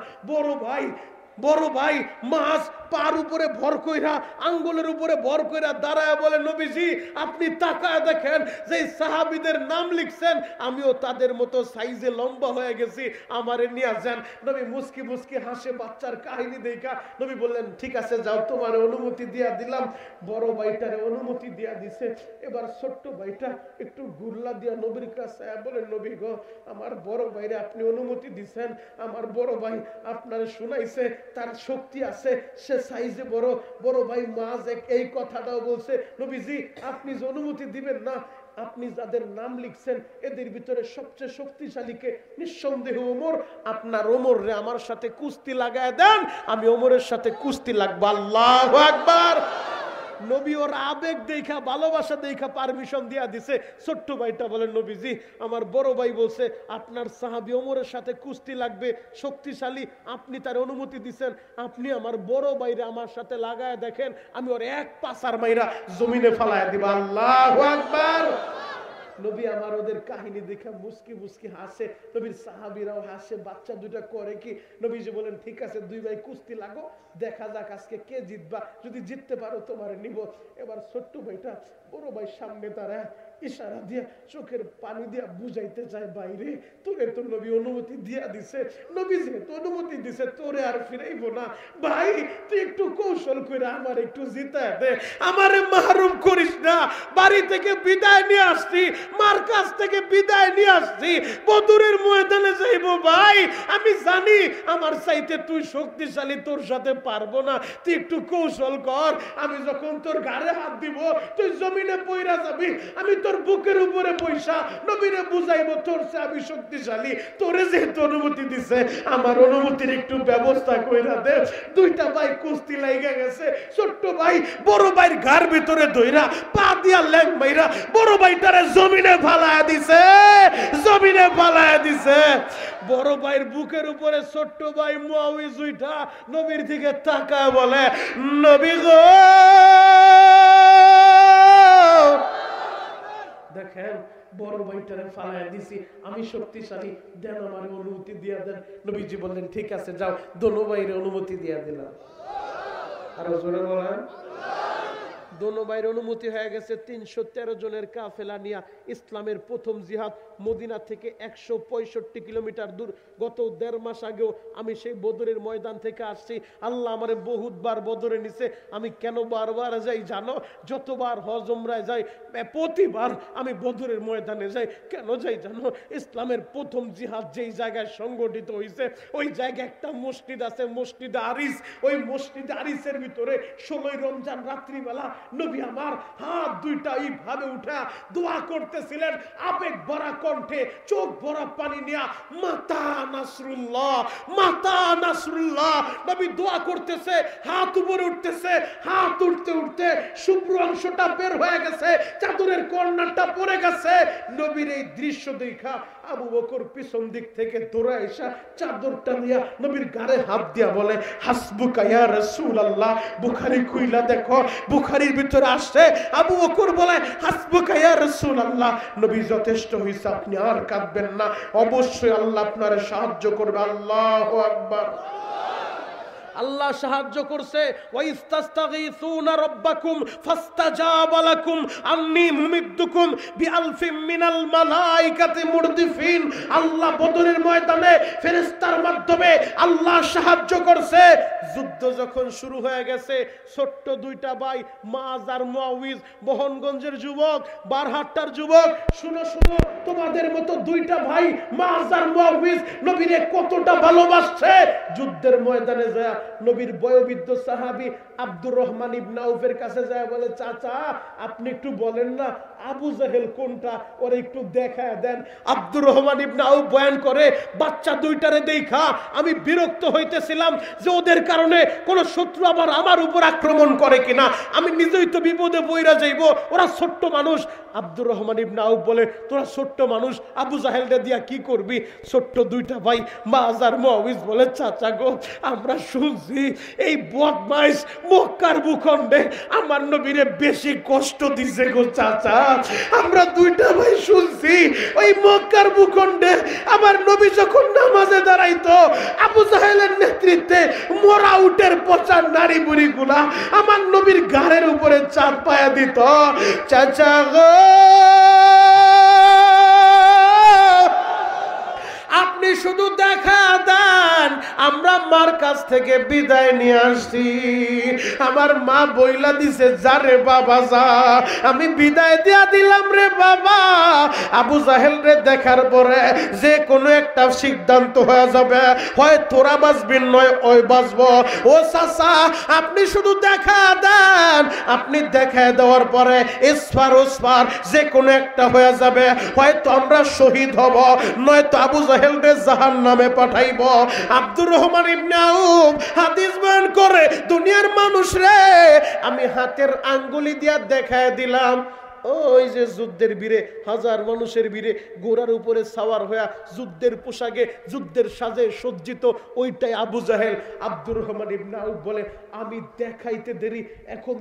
বড় ভাই মাছ পার উপরে ভর কইরা, আঙ্গুলের উপরে ভর কইরা দাঁড়ায় বলে, নবীজি আপনি তাকায় দেখেন যে সাহাবীদের নাম লিখছেন, আমিও তাদের মতো সাইজে লম্বা হয়ে গেছি, আমারে নিয়ে যান। নবী মুস্কি মুস্কি হাসে, বাচ্চার কাহিনী দেখা নবী বললেন, ঠিক আছে যাও, তোমার অনুমতি দিয়া দিলাম। বড় ভাইটারে অনুমতি দিয়া দিছে। এবার ছোট্ট ভাইটা একটু গুল্লা দিয়া নবীর কাছে বলে, নবী গো, আমার বড় ভাইরে আপনি অনুমতি দিছেন, আমার বড় ভাই আপনারে শুনাইছে, তার শক্তি আছে, সে সাইজে বড়। বড় ভাই মাঝ এই কথাটাও বলছে, নবীজি আপনি যে অনুমতি দিবেন না, আপনি যাদের নাম লিখছেন এদের ভিতরে সবচেয়ে শক্তিশালীকে নিঃসন্দেহ ওমর, আপনার ওমর রে আমার সাথে কুস্তি লাগায় দেন, আমি ওমরের সাথে কুস্তি লাগবো। আল্লাহু আকবার। নবী ওর আবেগ দেখা, ভালোবাসা দেখা পারমিশন দিয়া দিছে। ছোট্ট ভাইটা বলেন, নবীজি আমার বড় ভাই বলছে আপনার সাহাবী ওমরের সাথে কুস্তি লাগবে, শক্তিশালী, আপনি তার অনুমতি দিছেন, আপনি আমার বড় ভাইরে আমার সাথে লাগায় দেখেন, আমি ওর এক পাসার মাইরা জমিনে ফালায় দিব। আল্লাহু আকবার। নবী আমার ওদের কাহিনী দেখে মুস্কি মুস্কি হাসে, নবীর সাহাবীরাও হাসে, বাচ্চা দুটা করে কি, নবীজি বলেন, ঠিক আছে দুই ভাই কুস্তি লাগো, দেখা যাক আজকে কে জিতবা, যদি জিততে পারো তোমার নিব। এবার ছোট্ট ভাইটা বড় ভাই সামনে দাঁড়ায় ইশারা দিয়া, চোখের পানি দিয়া বুঝাইতে চায়, বাইরে তোরে তো নবী অনুমতি দিয়া দিছে, নবী যেহেতু অনুমতি দিছে তোরে আর ফিরাইব না, ভাই তুই একটু কৌশল করে আমার একটু জিতায় দে, আমারে মাহরুম করিস না, বাড়ি থেকে বিদায় নিয়ে আসছি, মার কাছ থেকে বিদায় নিয়ে আসছি, বদরের ময়দানে যাইব, ভাই আমি জানি আমার চাইতে তুই শক্তিশালী, তোর সাথে পারবো না, তুই একটু কৌশল কর, আমি যখন তোর ঘাড়ে হাত দিব তুই জমিনে পইরা যাবি, আমি তোর বুকের উপরে পয়সা নবীরে বুঝাইবো তোর চেয়ে আমি শক্তিশালী, তোরে যেহেতু অনুমতি দিছে আমার অনুমতির একটু ব্যবস্থা কইরা দে। দুইটা ভাই কুস্তি লাগা গেছে, ছোট্ট ভাই বড় ভাইয়ের ঘাড় ভিতরে ধইরা পা দিয়া ল্যাং মাইরা বড় ভাইটারে জমিনে ফালায়া দিছে, জমিনে ফালায়া দিছে। বড় ভাইয়ের বুকের উপরে ছোট্ট ভাই মুয়াউইজ উঠা নবীর দিকে তাকায় বলে, নবী গো, দেখেন বড় ভাইটারে ফালায়া দিছি, আমি শক্তিশালী, দেন আমার অনুমতি দিয়া দেন। নবীজি বললেন, ঠিক আছে যাও, দোনো ভাইয়ের অনুমতি দিয়া দিলাম। আরো জোরে বলেন। দোনো ভাইয়ের অনুমতি হয়ে গেছে। 313 জনের কাফেলা নিয়ে ইসলামের প্রথম জিহাদ মদিনা থেকে 165 কিলোমিটার দূর। গত 1.5 মাস আগেও আমি সেই বদরের ময়দান থেকে আসছি। আল্লাহ আমারে বহুতবার বদরে নিছে। আমি কেন বারবার যাই জানো? যতবার হজ উমরায় যাই প্রতিবার আমি বদরের ময়দানে যাই। কেন যাই জানো? ইসলামের প্রথম জিহাদ যেই জায়গায় সংগঠিত হয়েছে ওই জায়গায় একটা মসজিদ আছে, মসজিদে আরিস। ওই মসজিদে আরিসের ভিতরে 16 রমজান রাত্রিবেলা নবী আমার হাত দুইটা এইভাবে উঠা দোয়া করতেছিলেন, আবেগ ভরা কণ্ঠে, চোখ ভরা পানি নিয়া, মাতা নাসরুল্লাহ, মাতা নাসরুল্লাহ। নবী দোয়া করতেছে, হাত উপরে উঠতেছে, হাত উঠতে উঠতে শুভ্র অংশটা বের হয়ে গেছে, চাদরের কর্নারটা পড়ে গেছে। নবীর এই দৃশ্য দেখা আবু বকর পিছন দিক থেকে দৌড়ে এসে চাদরটা নিয়ে নবীর গায়ে হাত দিয়া বলে হাসবুকা ইয়া রাসূলুল্লাহ। বুখারী খুইলা দেখো, বুখারীর ভিতরে আসছে আবু বকর বলে হাসবুকা ইয়া রাসূলুল্লাহ, নবী যথেষ্ট হইছে, আপনি আর কাঁদবেন না, অবশ্যই আল্লাহ আপনারে সাহায্য করবে। আল্লাহু আকবার। আল্লাহ সাহায্য করছে। ওয়াইস্তাস্তাগীসুনা রাব্বাকুম ফাস্তাজাবা লাকুম আন্নী মুমিদ্দুকুম বিআলফিম মিনাল মালাইকাতি মুরদিফিন। আল্লাহ বদরের ময়দানে ফেরেশতার মাধ্যমে আল্লাহ সাহায্য করছে। যুদ্ধ যখন শুরু হয়ে গেছে, ছোট্ট দুইটা ভাই মাজ আর মুআউইজ, বহনগঞ্জের যুবক, বারহাট্টার যুবক, শুনো শুনো, তোমাদের মতো দুইটা ভাই মাজ আর মুআউইজ নবীরে কতটা ভালোবাসছে। যুদ্ধের ময়দানে যায় নবীর বয়োবৃদ্ধ সাহাবী আব্দুর রহমান ইবনে আউফের কাছে যায় বলে চাচা আপনি একটু বলেন না আবু জাহেল কোনটা, ওরে একটু দেখায় দেন। আব্দুর রহমান ইবনে আউফ বয়ান করে বাচ্চা দুইটারে দেখা আমি বিরক্ত হইতেছিলাম যে ওদের কারণে কোন শত্রু আবার আমার উপর আক্রমণ করে কিনা, আমি নিজেই তো বিপদে পইরা যাইব, ওরা ছোট্ট মানুষ। আব্দুর রহমান ইবনে আউফ বলে তোরা ছোট্ট মানুষ, আবু জাহেলটা দিয়া কি করবি? ছোট্ট দুইটা ভাই মাজ আর মুআউইজ বলে চাচা গো আমরা শুনছি এই বদমাইশ মক্কার ভূখণ্ডে আমার নবীরে বেশি কষ্ট দিছে গো চাচা, আমরা দুইটা ভাই শুনছি ওই মক্কার ভূখণ্ডে আমার নবী যখন নামাজে দাঁড়াইতো আবু জাহেলের নেতৃত্বে মোরা উটের পচা নারী বুড়ি গুলা আমার নবীর ঘাড়ের উপরে চাপ পায়া দিত। চাচা গো আপনি শুধু দেখা দেন, আমরা মার কাছ থেকে বিদায় নিয়ে আসছি। আমার মা বইলা দিছে যা রে বাবা যা, আমি বিদায় দিয়া দিলাম রে বাবা। আবু জাহেল রে দেখার পরে যে কোনো একটা সিদ্ধান্ত হয়ে যাবে, হয় তোরা বাঁচবি নয় ওই বাঁচব। ও চাচা আপনি শুধু দেখা দেন, আপনি দেখা দেওয়ার পরে ইসফার ওসফার যে কোনো একটা হয়ে যাবে, হয়তো আমরা শহীদ হব নয়তো আবু জাহেল রে জাহান্নামে পাঠাইব। আব্দুর রহমান ইবনে আউফ হাদিস বয়ান করে দুনিয়ার মানুষ রে আমি হাতের আঙ্গুলি দিয়া দেখায় দিলাম ওই যে যুদ্ধের বীরে হাজার মানুষের বীরে ঘোড়ার উপরে সাওয়ার হয়ে যুদ্ধের পোশাকে যুদ্ধের সাজে সজ্জিত ওইটাই আবু জাহেল। আব্দুর রহমান ইবনে আউফ বলে আমি দেখাইতে দেরি, এখন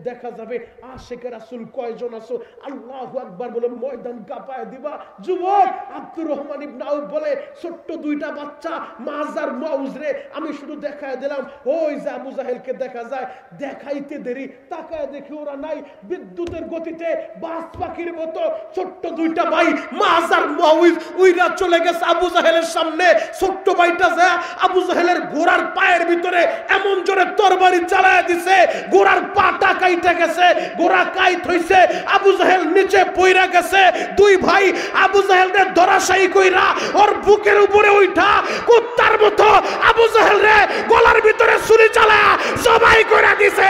দেখা যাবে আশিকে রাসূল কয়জন আছো, আল্লাহু আকবার বলে ময়দান কাঁপায় দিবা। যুবক আব্দুর রহমান ইবনে আউফ বলে ছোট্ট দুইটা বাচ্চা মাজ আর মুআউজ রে আমি শুধু দেখায় দিলাম, ওই যে আবু জাহেলকে দেখা যায়, দেখাইতে দেরি, তাকায় দেখি ওরা নাই, বিদ্যুতের গতিতে বাস পাখির মতো ছোট্ট দুইটা ভাই মাজ আর মুআউইজ উইরা চলে গেছে আবু জাহেলের সামনে। ছোট্ট ভাইটা যা আবু জাহেলের ঘোড়ার পায়ের ভিতরে এমন জোরে তরবারি চালায়া দিছে, ঘোড়ার পাটা কাইটা গেছে, ঘোড়া কাইত হইছে, আবু জাহেল নিচে পইরা গেছে। দুই ভাই আবু জাহেলরে ধরাশায়ী কইরা ওর বুকের উপরে উঠা কুত্তার মতো আবু জাহেল রে গলার ভিতরে ছুরি চালায়া জবাই কইরা দিছে,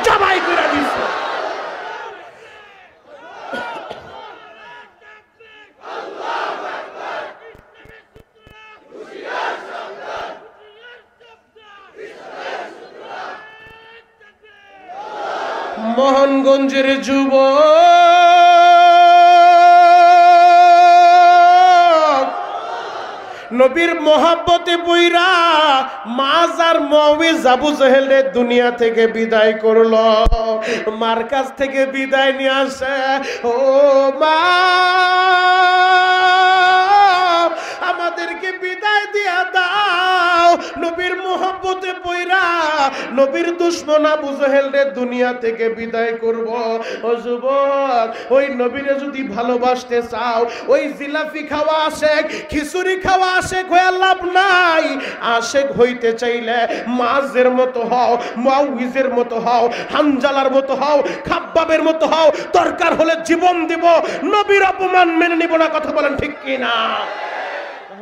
জবাই কইরা দিছে। মোহনগঞ্জের যুবক নবীর মোহাব্বতে বইরা মাজ আর মুআউইজ আবু জাহেলের দুনিয়া থেকে বিদায় করলো, মার কাছ থেকে বিদায় নিয়ে আসে। ও মা আমাদেরকে বিদায় দিয়া দাও, নবীর মোহাব্বতে পইরা নবীর দুশমন আবু জাহেলের দুনিয়া থেকে বিদায় করব। ও যুবক ওই নবীরে যদি ভালোবাসতে চাও, ওই জিলাপি খাওয়া আশেক, খিচুড়ি খাওয়া আশেক হয়ে লাভ নাই। আশেক হইতে চাইলে মাজের মতো হও, মুআউইজের মতো হও, হানজালার মতো হও, খাব্বাবের মতো হও, দরকার হলে জীবন দিব, নবীর অপমান মেনে নিব না। কথা বলেন ঠিক কিনা?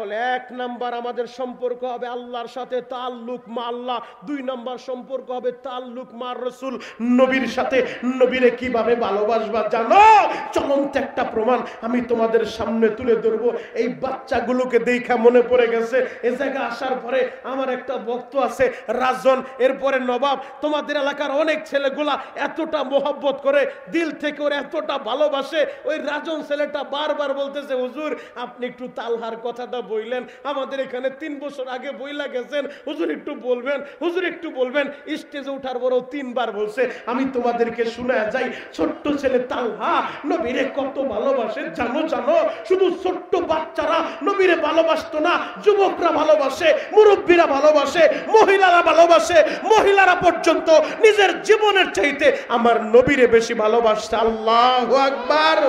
তাহলে 1 নাম্বার আমাদের সম্পর্ক হবে আল্লাহর সাথে তাআল্লুক মা আল্লাহ, 2 নাম্বার সম্পর্ক হবে তাআল্লুক মা রাসূল, নবীর সাথে। নবীরে কিভাবে ভালোবাসবা জানো? চলন্ত একটা প্রমাণ আমি তোমাদের সামনে তুলে ধরবো। এই বাচ্চাগুলোকে দেখা মনে পড়ে গেছে, এই জায়গা আসার পরে আমার একটা বক্ত আছে রাজন, এরপরে নবাব, তোমাদের এলাকার অনেক ছেলেগুলা এতটা মোহাব্বত করে, দিল থেকে ওর এতটা ভালোবাসে। ওই রাজন ছেলেটা বারবার বলতেছে, হুজুর আপনি একটু তালহার কথাটা বললেন, আমাদের এখানে 3 বছর আগে বইলা গেছেন, হুজুর একটু বলবেন, হুজুর একটু বলবেন। স্টেজে ওঠার পরও 3 বার বলছে। আমি তোমাদেরকে শোনায় যাই, ছোট্ট ছেলে তালহা নবীরে কত ভালোবাসে জানো? জানো, শুধু ছোট্ট বাচ্চারা নবীরে ভালোবাসতো না, যুবকরা ভালোবাসে, মুরব্বীরা ভালোবাসে, মহিলারা ভালোবাসে, মহিলারা পর্যন্ত নিজের জীবনের চাইতে আমার নবীরে বেশি ভালোবাসে। আল্লাহু আকবার।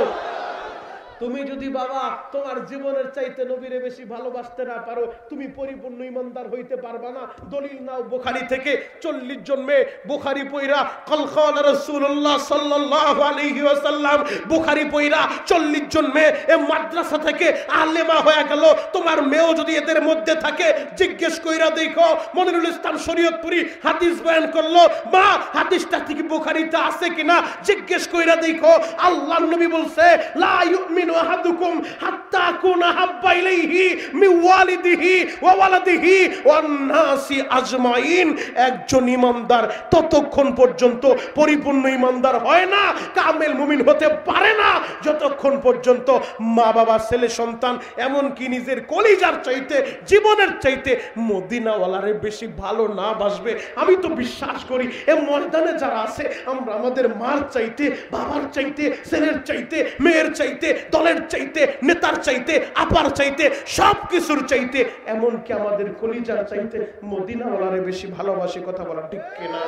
তুমি যদি বাবা তোমার জীবনের চাইতে নবীরে বেশি ভালোবাসতে না পারো, তুমি পরিপূর্ণ ইমানদার হইতে পারবা না। দলিল নাও বুখারী থেকে, 40 জন মেয়ে বুখারী পয়রা কলকাল রাসূলুল্লাহ সাল্লাল্লাহু আলাইহি ওয়াসাল্লাম, বুখারী পয়রা 40 জন মেয়ে এই মাদ্রাসা থেকে আলেমা হয়ে গেল। তোমার মেয়েও যদি এদের মধ্যে থাকে, জিজ্ঞেস কইরা দেখো। মনিরুল ইসলাম শরীয়তপুরি হাদিস বয়ান করলো, মা হাদিসটা কি বুখারীতে আছে কিনা জিজ্ঞেস কইরা দেখো। আল্লাহর নবী বলছে, লা ইউমিনু আহাদুকুম হাত্তা কুনা হাব্বা ইলাইহি মিন ওয়ালিদিহি ওয়া ওয়ালাদিহি ওয়ান নাসি আজমাইন। একজন ইমানদার ততক্ষণ পর্যন্ত পরিপূর্ণ ইমানদার হয় না, কামেল মুমিন হতে পারে না, যতক্ষণ পর্যন্ত মা বাবা, ছেলে সন্তান, এমন কি নিজের কলিজার চাইতে, জীবনের চাইতে মদিনাওয়ালারে বেশি ভালো না বাসবে। আমি তো বিশ্বাস করি এই ময়দানে যারা আছে, আমরা আমাদের মার চাইতে, বাবার চাইতে, ছেলের চাইতে, মেয়ের চাইতে, দলের চাইতে, নেতার চাইতে, আপার চাইতে, সব কিছুর চাইতে, এমনকি আমাদের কলিজার চাইতে মদিনাওয়ালারে বেশি ভালোবাসি। কথা বলা ঠিক কিনা?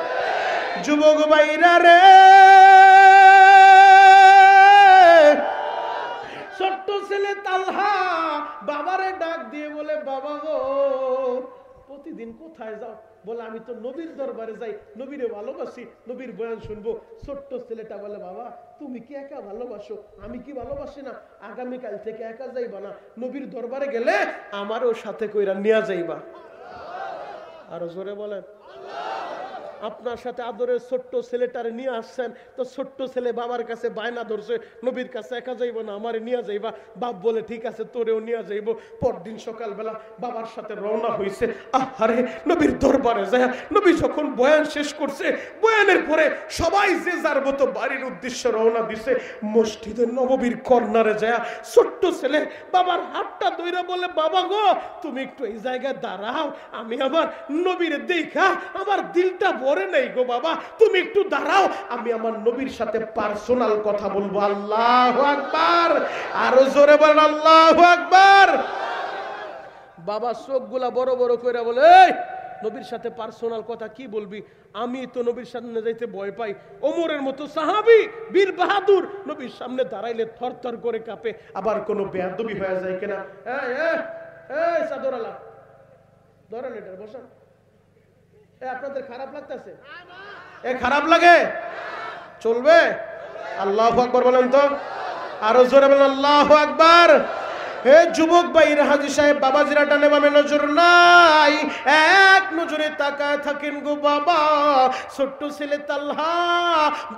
যুবক ভাইরা রে, ছোট্ট ছেলে তালহা বাবারে ডাক দিয়ে বলে, বাবা গো প্রতিদিন কোথায় যাও? বলে আমি তো নবীর দরবারে যাই, নবীরে ভালোবাসি, নবীর বয়ান শুনবো। ছোট্ট ছেলেটা বলে, বাবা তুমি কি একা ভালোবাসো? আমি কি ভালোবাসি না? আগামীকাল থেকে একা যাইবা না, নবীর দরবারে গেলে আমারও সাথে কইরা নিয়ে যাইবা। আরো জোরে বলেন। আপনার সাথে আদরের ছোট্ট ছেলেটারে নিয়ে আসছেন, তো ছোট্ট ছেলে বাবার কাছে বায়না ধরছে, নবীর কাছে একা যাইব না, আমারে নিয়ে যাইবা। বাপ বলে ঠিক আছে, তোরেও নিয়ে যাইব। পরদিন সকালবেলা বাবার সাথে রওনা হইছে। আহারে নবীর দরবারে যায়, নবী যখন বয়ান শেষ করছে, বয়ানের পরে সবাই যে যার মতো বাড়ির উদ্দেশ্যে রওনা দিছে। মসজিদের নববীর কর্নারে যায় ছোট্ট ছেলে বাবার হাতটা ধইরা বলে, বাবা গো তুমি একটু এই জায়গায় দাঁড়াও, আমি আমার নবীরে দেখা আমার দিলটা ভরে নেই গো বাবা, তুমি একটু দাঁড়াও, আমি আমার নবীর সাথে পার্সোনাল কথা বলবো। আল্লাহু আকবার। আরো জোরে বলেন আল্লাহু আকবার। বাবা চোখগুলা বড় বড় করে বলে, এই নবীর সাথে পার্সোনাল কথা কি বলবি? আমি তো নবীর সামনে যাইতে ভয় পাই। ওমরের মতো সাহাবী, বীর বাহাদুর, নবীর সামনে দাঁড়াইলে থরথর করে কাঁপে। আবার কোনো বেয়াদবি হয়ে যায় কিনা? এই চাদরালা ধরেন, এটা বসান। আপনাদের খারাপ লাগতেছে? খারাপ লাগে? চলবে? আল্লাহু আকবার বলেন তো। আরো জোরে বলেন আল্লাহু আকবার। হে যুবক ভাইরা, হাজী সাহেব বাবাজিরা ডানে বামে নজর নাই, এক নজরে তাকায় থাকেন গো বাবা। ছোট্ট ছেলে তালহা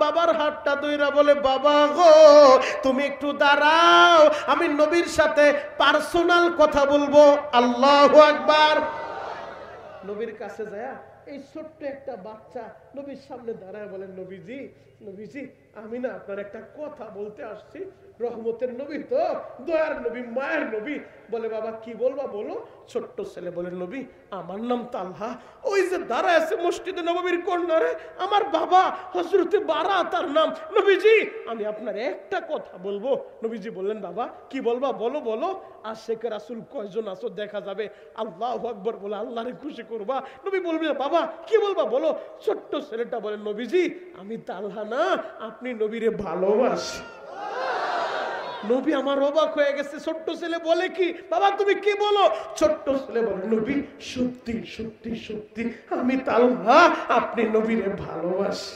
বাবার হাতটা ধইরা বলে, বাবা গো তুমি একটু দাঁড়াও, আমি নবীর সাথে পার্সোনাল কথা বলবো। আল্লাহু আকবার। নবীর কাছে যায় এই ছোট্ট একটা বাচ্চা নবীর সামনে দাঁড়ায় বলেন, নবীজি, নবীজি আমি না আপনার একটা কথা বলতে আসছি। রহমতের নবী তো, দয়ার নবী, মায়ের নবী। বলে, বাবা কি বলবা বলো। ছোট্ট ছেলে বলে, নবী আমার নাম তালহা, ওই যে দাঁড়ায় আছে মসজিদে নববীর কর্নারে, আমার বাবা হযরতে বারা তার নাম। নবীজি আমি আপনার একটা কথা বলবো। নবীজি বললেন, বাবা কি বলবা বলো বলো। আশিকে রাসূল কয়জন আছো দেখা যাবে। আল্লাহু আকবার বলে আল্লাহরে খুশি করবা। নবী বলবেন, বাবা কি বলবা বলো। ছোট্ট ছেলেটা বলেন, নবীজি আমি তালহা না, আপনি নবীরে ভালোবাসি। নবী আমার অবাক হয়ে গেছে। ছোট্ট ছেলে বলে, কি বাবা তুমি কি বলো? ছোট্ট ছেলে বলে, নবী সত্যি সত্যি সত্যি আমি তালহা, আপনি নবীরে ভালোবাসি।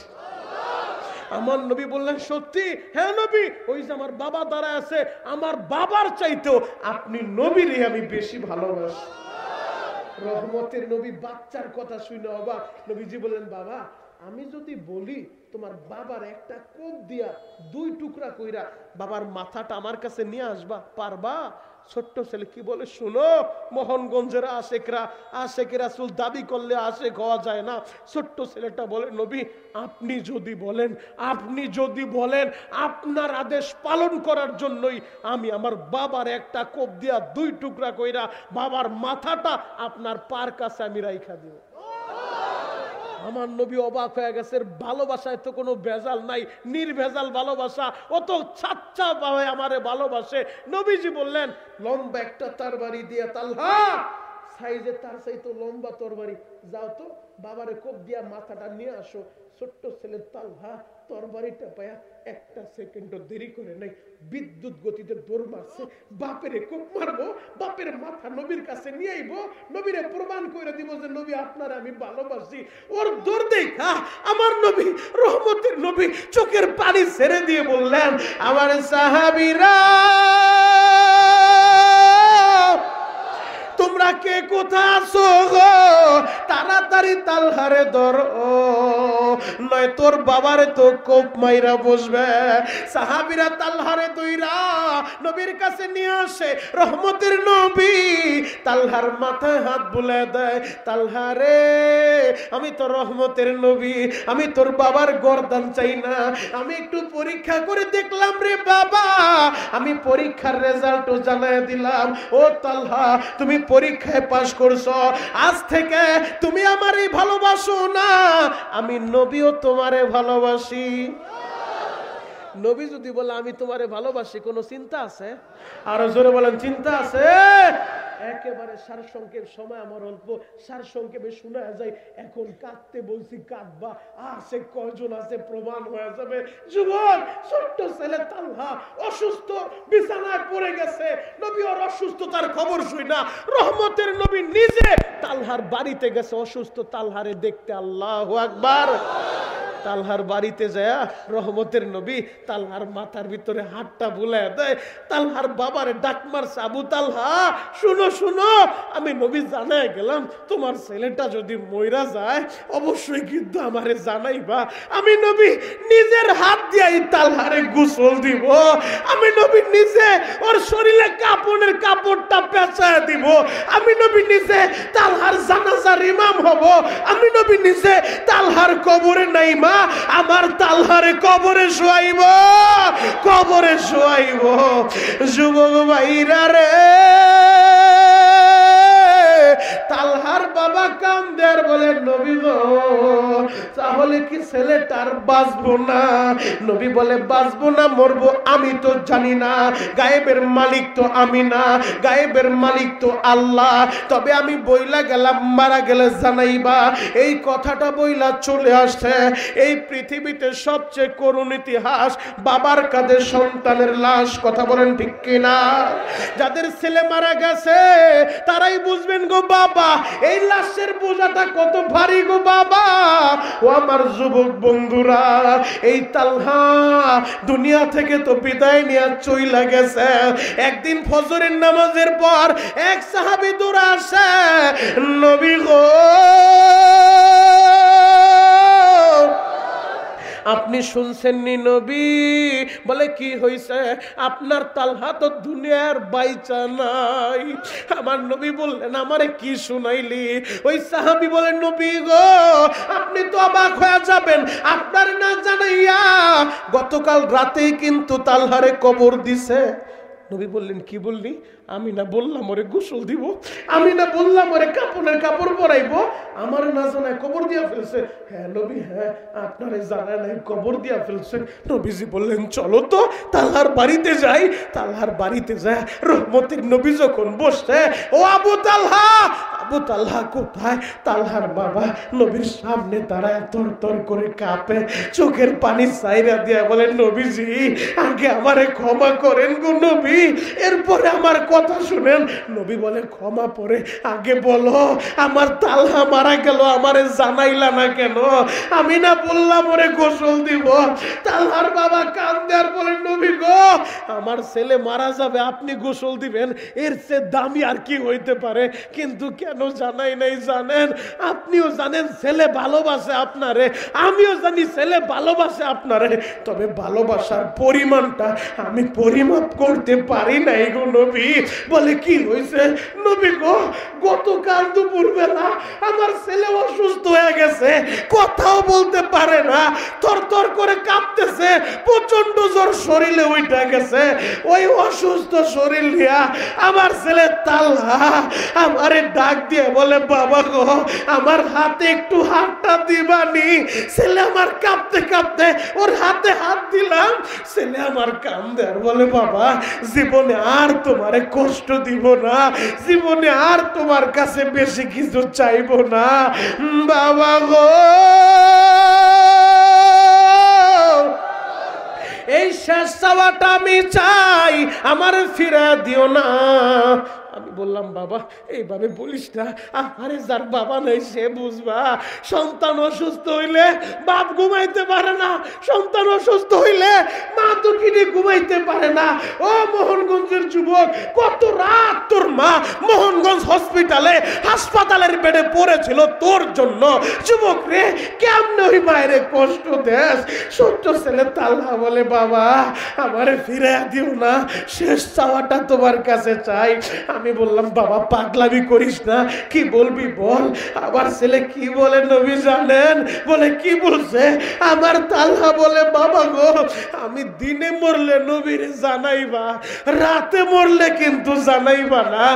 আমার নবী বললেন সত্যি? হ্যাঁ নবী, ওই যে আমার বাবা দাঁড়ায় আছে, আমার বাবার চাইতেও আপনি নবীরে আমি বেশি ভালোবাসি। রহমতের নবী বাচ্চার কথা শুনে অবাক। নবীজি বললেন, বাবা আমি যদি বলি তোমার বাবার একটা কোপ দিয়া 2 টুকরা কইরা বাবার মাথাটা আমার কাছে নিয়ে আসবা, পারবা? ছোট্ট ছেলে কি বলে, শুনো মোহনগঞ্জের আশেক রাসূল দাবি করলে আশেক হওয়া যায় না। ছোট্ট ছেলেটা বলে, নবী আপনি যদি বলেন আপনার আদেশ পালন করার জন্যই আমি আমার বাবার একটা কোপ দিয়া 2 টুকরা কইরা বাবার মাথাটা আপনার পার কাছে আমি রাইখা দিব। আমার নবী অবাক হয়ে গেছে, ভালোবাসায় তো কোনো ভেজাল নাই, নির্ভেজাল ভালোবাসা, অত সাচ্চা ভাবে আমারে ভালোবাসে। নবীজি বললেন, লম্বা একটা তরবারি দিয়া তালহা, সাইজে তার চাইতো লম্বা তরবারি, যাও তো বাবারে কোপ দিয়া মাথাটা নিয়ে আসো। ছোট্ট ছেলে তালহা তরবারিটা পায়া 1 সেকেন্ডও দেরি করে নাই, বিদ্যুৎ গতিতে দৌড় মারছে, বাপেরে কোপ মারবো, বাপের মাথা নবীর কাছে নিয়ে আইবো, নবীরে প্রমাণ করে দিব যে নবী আপনারা আমি ভালোবাসি। ওর দৌড় দেখা আমার নবী, রহমতের নবী চোখের পানি ছেড়ে দিয়ে বললেন, আমার সাহাবীরা তোমরা কে কোথা আছো গো, তাড়াতাড়ি তালহারে ধরো, নয় তোর বাবারে তো কোপ মাইরা বসবে। সাহাবীরা তালহারে দইরা নবীর কাছে নিয়ে আসে। রহমতের নবী তালহার মাথায় হাত বুলায় দেয়, তালহারে আমি তো রহমতের নবী, আমি তোর বাবার গর্দান চাই না, আমি একটু পরীক্ষা করে দেখলাম রে বাবা, আমি পরীক্ষার রেজাল্টও জানাই দিলাম। ও তালহা তুমি পরীক্ষায় পাস করছো, আজ থেকে তুমি আমারই ভালোবাসো না, আমি নবীও তোমারে ভালোবাসি। নবী যদি বলে আমি তোমারে ভালোবাসি, কোনো চিন্তা আছে? আরো জোরে বলেন, চিন্তা আছে? একেবারে সারসংক্ষেপ, সময় আমার অল্প, সারসংক্ষেপে শোনা যায়। এখন কাঁদতে বলছি, কাঁদবা, সে কয়জন আছে প্রমাণ হয়ে যাবে। যুবক ছোট্ট ছেলে তালহা অসুস্থ, বিছানায় পড়ে গেছে। নবী ওর অসুস্থতার খবর শুই না, রহমতের নবী নিজে তালহার বাড়িতে গেছে অসুস্থ তালহারে দেখতে। আল্লাহু আকবার। তালহার বাড়িতে যায় রহমতের নবী তালহার মাথার ভিতরে হাতটা বুলায় দেয়। তালহার বাবারে ডাক মারছে, আবু তালহা শুনো শুনো, আমি নবী জানাই গেলাম তোমার ছেলেটা যদি মইরা যায় অবশ্যই কিন্তু আমারে জানাইবা। আমি নবী নিজের হাত দিয়ে তালহারে গোসল দিব, আমি নবী নিজে ওর শরীরে কাপড়ের কাপড়টা পেঁচায় দিব, আমি নবী নিজে তালহার জানাজার ইমাম হব, আমি নবী নিজে তালহার কবরে নাইমা আমার তালহারে কবরে শোয়াইব, কবরে শোয়াইব। যুবক ভাইরা রে, তালহার বাবা কান্দের বলে, নবী গো তাহলে কি ছেলেটার বাঁচবো না? নবী বলে, বাঁচবো না মরবো আমি তো জানি না, গায়েবের মালিক তো আমি না, গায়েবের মালিক তো আল্লাহ। তবে আমি বইলা গেলাম মারা গেলে জানাইবা। এই কথাটা বইলা চলে আসছে। এই পৃথিবীতে সবচেয়ে করুণ ইতিহাস, বাবার কাঁধে সন্তানের লাশ। কথা বলেন ঠিক কিনা? যাদের ছেলে মারা গেছে তারাই বুঝবেন গো বাবা, এই লাশের বোঝাটা কত ভারী গো বাবা। ও আমার যুবক বন্ধুরা, এই তালহা দুনিয়া থেকে তো বিদায় নিয়ে চইলা গেছে। একদিন ফজরের নামাজের পর এক সাহাবী দৌড়ে আসে, নবী গো আপনি শুনছেন নি? নবী বলে, কি হইছে? আপনার তালহা তো দুনিয়ার বাইচা নাই। আমার নবী বললেন, আমারে কি শুনাইলি? ওই সাহাবী বলেন, নবী গো আপনি তো অবাক হয়ে যাবেন, আপনার না জানাইয়া গতকাল রাতেই কিন্তু তালহারে কবর দিছে। নবী বললেন, কি বললি? আমি না বললাম ওরে গোসল দিব, আমি না বললাম ওরে কাপড়ের কাপড় পরাইবো, আমার না জানায় কবর দিয়া ফেলছে। হ্যাঁ নবী, হ্যাঁ আপনারে জানায় নাই কবর দিয়া ফেলছে। নবীজি বললেন, চলো তো তালহার বাড়িতে যাই। তালহার বাড়িতে যায় রহমতের নবী যখন বসছে, ও আবু তালহা, আব্বু তালহা কোথায়? তালহার বাবা নবীর সামনে দাঁড়ায় তর করে কাঁপে, চোখের পানি সাইরা দিয়া বলে, নবীজি আগে আমারে ক্ষমা করেন গো নবী, এরপরে আমার কথা শুনেন। নবী বলে, ক্ষমা পরে আগে বলো আমার তালহা মারা গেল, আমারে জানাইলা না কেন? আমি না বললাম ওরে গোসল দিব? তালহার বাবা কান্দে আর বলে, নবী গো আমার ছেলে মারা যাবে, আপনি গোসল দিবেন, এর চেয়ে দামি আর কি হইতে পারে? কিন্তু কেন জানাই নাই জানেন? আপনিও জানেন ছেলে ভালোবাসে আপনারে, আমিও জানি ছেলে ভালোবাসে আপনারে, তবে ভালোবাসার পরিমাণটা আমি পরিমাপ করতে পারি নাই গো নবী। বলে, কি হয়েছে? নবী গো গতকাল দুপুর বেলা আমার ছেলে অসুস্থ হয়ে গেছে, কথাও বলতে পারে না, থরথর করে কাঁপতেছে, প্রচন্ড জ্বর শরীরে উঠে গেছে। ওই অসুস্থ শরীর নিয়ে আমার ছেলে তালহা আমারে ডাক দিয়ে বলে, বাবা গো আমার হাতে একটু হাতটা দিবানি? ছেলে আমার কাঁপতে কাঁপতে ওর হাতে হাত দিলাম, ছেলে আমার কান্দে আর বলে, বাবা জীবনে আর তোমারে কষ্ট দিব না, জীবনে আর তোমার কাছে বেশি কিছু চাইবো না বাবা গো, এই শেষ চাওয়াটা আমি চাই, আমার ফিরে দিও না। আমি বললাম, বাবা এইভাবে বলিস না, আরে যার বাবা নেই সে বুঝবা। সন্তান অসুস্থ হইলে বাপ ঘুমাইতে পারে না, সন্তান অসুস্থ হইলে মা দুঃখিনী ঘুমাইতে পারে না। ও মোহনগঞ্জের যুবক, কত রাত তোর মা মোহনগঞ্জ হাসপাতালের বেডে পড়েছিল তোর জন্য। যুবক রে, কেমনে ওই মায়ের কষ্ট দেশ? ছোট্ট ছেলে তালহা বলে, বাবা আমারে ফিরে দিও না, শেষ চাওয়াটা তোমার কাছে চাই। আমি বললাম, বাবা পাগলামি করিস না, কি বলবি বল। আবার ছেলে কি বলে নবী জানেন? বলে, কি বলছে? আমার তালহা বলে, বাবা গো আমি দিনে মরলে নবীরে জানাইবা, রাতে মরলে কিন্তু জানাইবা না।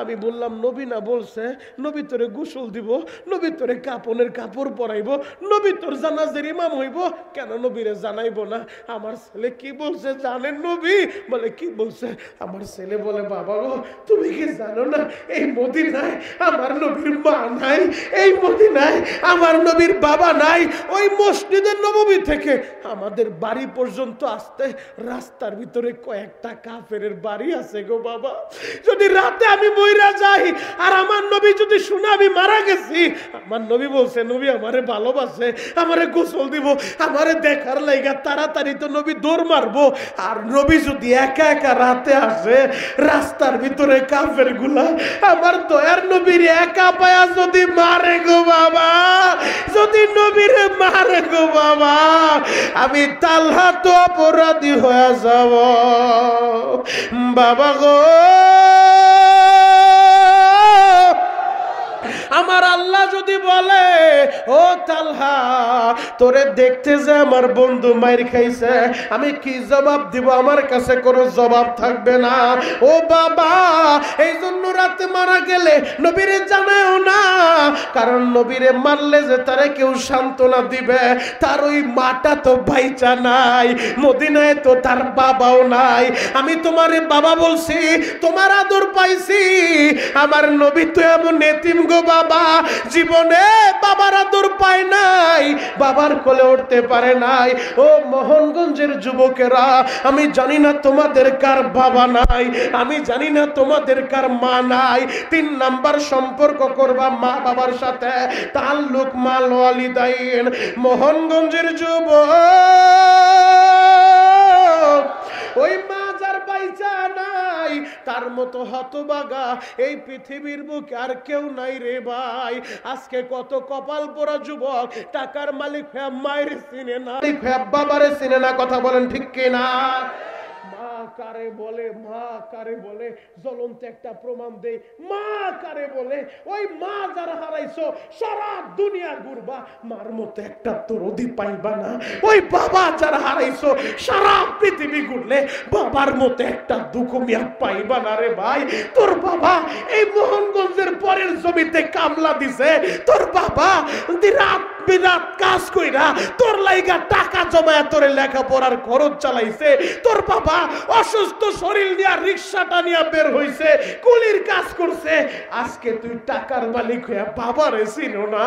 আমি বললাম, নবী না বলছে নবী তোরে গোসল দিব, নবী তোরে কাপনের কাপড় পরাইব, নবী তোর জানাজার ইমাম হইব, কেন নবীরে জানাইব না? আমার ছেলে কি বলছে জানেন নবী? বলে, কি বলছে? আমার ছেলে বলে, বাবা গো তুমি কি জানো না এই মদিনায় আমার নবীর মা নাই, এই মদিনায় আমার নবীর বাবা নাই। ওই মসজিদে নববী থেকে আমাদের বাড়ি পর্যন্ত আসতে রাস্তার ভিতরে কয়েকটা কাফেরের বাড়ি আছে গো বাবা। যদি রাতে আমি মইরা যাই আর আমার নবী যদি শুনে আমি মারা গেছি, আমার নবী বলছে নবী আমারে ভালোবাসে, আমারে গোসল দিব, আমারে দেখার লাইগা তাড়াতাড়ি তো নবী দৌড় মারবো। আর নবী যদি একা একা রাতে আসে, রাস্তার ভিতরে কাফের গুলা আমার দয়ার নবীর একা পায়া যদি মারে গো বাবা, যদি নবীরে মারে গো বাবা, আমি তালহা তো অপরাধী হয়ে যাব বাবা গো। আমার আল্লাহ যদি বলে, ও তালহা তোরে দেখতে যে আমার বন্ধু মাইর খাইছে, আমি কি জবাব দিব? আমার কাছে কোনো জবাব থাকবে না। ও বাবা, এই জন্য রাতে মারা গেলে নবীরে জানাও না, কারণ নবীরে মারলে যে তারে কেউ সান্ত্বনা দিবে, তার ওই মাটা তো বাইচা নাই, মদিনায় তো তার বাবাও নাই। আমি তোমারে বাবা বলছি, তোমার আদর পাইছি, আমার নবী তো এমন এতিম গো বাবা, জীবনে বাবার আদর পায় নাই, বাবার কোলে উঠতে পারে নাই। ও মোহনগঞ্জের যুবকেরা, আমি জানি না তোমাদের কার বাবা নাই, আমি জানি না তোমাদের কার মা নাই। 3 নাম্বার সম্পর্ক করবা মা বাবার সাথে, তাল্লুক মাল ওয়ালিদাইন। মোহনগঞ্জের যুবক, ওই মা যার বাইচা নাই তার মতো হতভাগা এই পৃথিবীর বুকে আর কেউ নাই রে ভাই। আজকে কত কপাল পোড়া যুবক টাকার মালিক হয়ে মায়ের চিনে না, বাবারে চিনে না। কথা বলেন ঠিক কিনা? মা কারে বলে, মা কারে বলে, জ্বলন্ত একটা প্রমাণ দেই। মা কারে বলে? ওই মা যারা হারাইছো সারা দুনিয়া ঘুরবা, মার মতো একটা দরদি পাইবা না। ওই বাবা যারা হারাইছো সারা পৃথিবী ঘুরলে বাবার মতো একটা দুঃখ মিয়া পাইবা না রে ভাই। তোর বাবা এই মোহনগঞ্জের পরের জমিতে কামলা দিছে, তোর বাবা রাত বিরাট কাজ কইরা তোর লাইগা টাকা জমায়া তোরে লেখাপড়ার খরচ চালাইছে, তোর বাবা অসুস্থ শরীর নিয়ে রিক্সাটা নিয়ে বের হইছে, কুলির কাজ করছে, আজকে তুই টাকার মালিক হইয়া বাবারে চিনো না,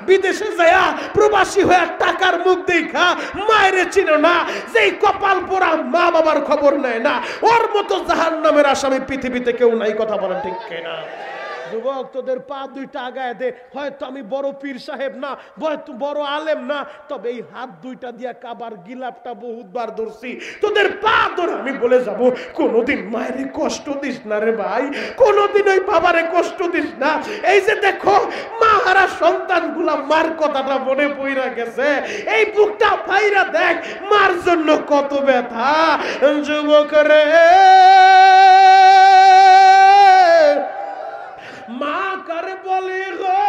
বিদেশে যায়া প্রবাসী হইয়া টাকার মুখ দেখা মায়েরে চিনো না, যেই কপাল পোড়া মা বাবার খবর নেয় না, ওর মতো জাহান্নামের আসামি পৃথিবীতে কেউ নাই। কথা বলেন ঠিক কিনা? যুবক, তোদের পা দুইটা আগায় দে। হয়তো আমি বড় পীর সাহেব না, হয়তো বড় আলেম না, তবে এই হাত দুইটা দিয়া কাবার গিলাপটা বহুতবার ধরছি। তোদের পা ধরে আমি বলে যাব, কোনোদিন মায়ের কষ্ট দিস না রে ভাই, কোনোদিন ওই বাবারে কষ্ট দিস না। এই যে দেখো মা হারা সন্তানগুলা মার কথাটা মনে পইরা গেছে, এই বুকটা ভাইরা দেখ মার জন্য কত ব্যথা। যুবক রে, মা কারে বলে গো,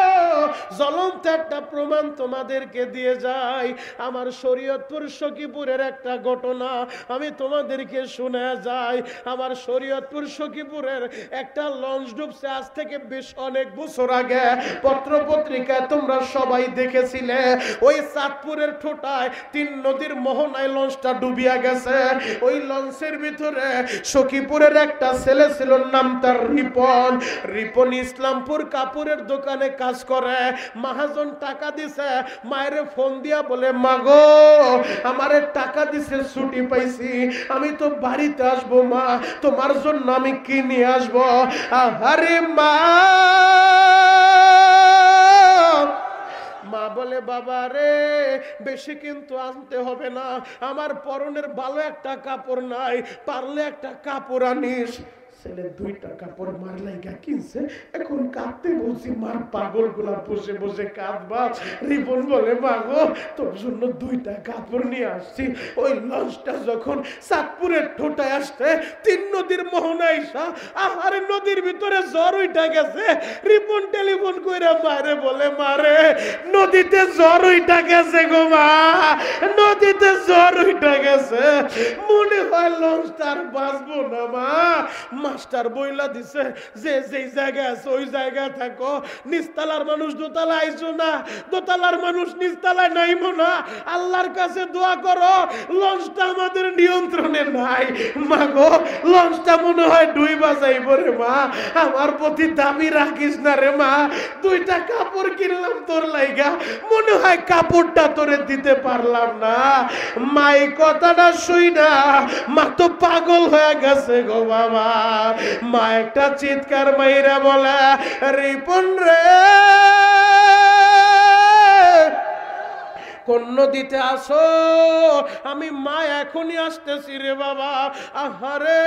জ্বলন্ত একটা প্রমাণ তোমাদেরকে দিয়ে যাই। আমার শরীয়তপুর সখীপুরের একটা ঘটনা আমি তোমাদেরকে শুনে যাই। আমার শরীয়তপুর সখীপুরের একটা লঞ্চ ডুবছে আজ থেকে বেশ অনেক বছর আগে, পত্র পত্রিকায় তোমরা সবাই দেখেছিলে। ওই চাঁদপুরের ঠোঁটায় 3 নদীর মোহনায় লঞ্চটা ডুবিয়া গেছে। ওই লঞ্চের ভিতরে সখীপুরের একটা ছেলে ছিল, নাম তার রিপন। রিপন ইসলামপুর কাপুরের দোকানে কাজ করে। মহাজন টাকা দিছে, মায়ের ফোন দিয়া বলে, মাগো আমারে টাকা দিছে, ছুটি পাইছি, আমি তো বাড়িতে আসবো মা, তোমার জন্য আমি কি নিয়ে আসবো? আরে মা, মা বলে, বাবা রে বেশি কিন্তু আনতে হবে না, আমার পরনের ভালো একটা কাপড় নাই, পারলে একটা কাপড় আনিস। ছেলে 2টা কাপড় মার লাইগা কিনছে, এখন কাঁদতে বলছি, মার পাগল গুলা বসে বসে কাঁদবা। রিপন বলে, মাগো তোর জন্য 2টা কাপড় নিয়ে আসছি। ওই লঞ্চটা যখন চাঁদপুরের ঠোঁটায় আসছে, 3 নদীর মোহনায় আসা, আহারে নদীর ভিতরে জ্বর উঠা গেছে। রিপন টেলিফোন কইরা মারে বলে, মারে নদীতে জ্বর উঠা গেছে গো মা, নদীতে জ্বর উঠা গেছে, মনে হয় লঞ্চটা আর বাঁচবো না মা। মাস্টার বইলা দিছে যে যেই জায়গায় আছে ওই জায়গায় থাকো, নিচতলার মানুষ দোতলায় আইসো না, দোতলার মানুষ নিচতলায় নাইমো না, আল্লাহর কাছে দোয়া করো লঞ্চটা আমাদের নিয়ন্ত্রণে নাই। মা গো লঞ্চটা মনে হয় ডুইবা যাইবো রে মা, আমার প্রতি দাবি রাখিস না রে মা, 2টা কাপড় কিনলাম তোর লাইগা, মনে হয় কাপড়টা তোরে দিতে পারলাম না। মাই কথাটা শুই না, মা তো পাগল হয়ে গেছে গো বাবা। মা একটা চিৎকার মাইরা বলে, রিপন রে কোন নদীতে আসো? আমি মা এখনই আসতেছি রে বাবা। আহারে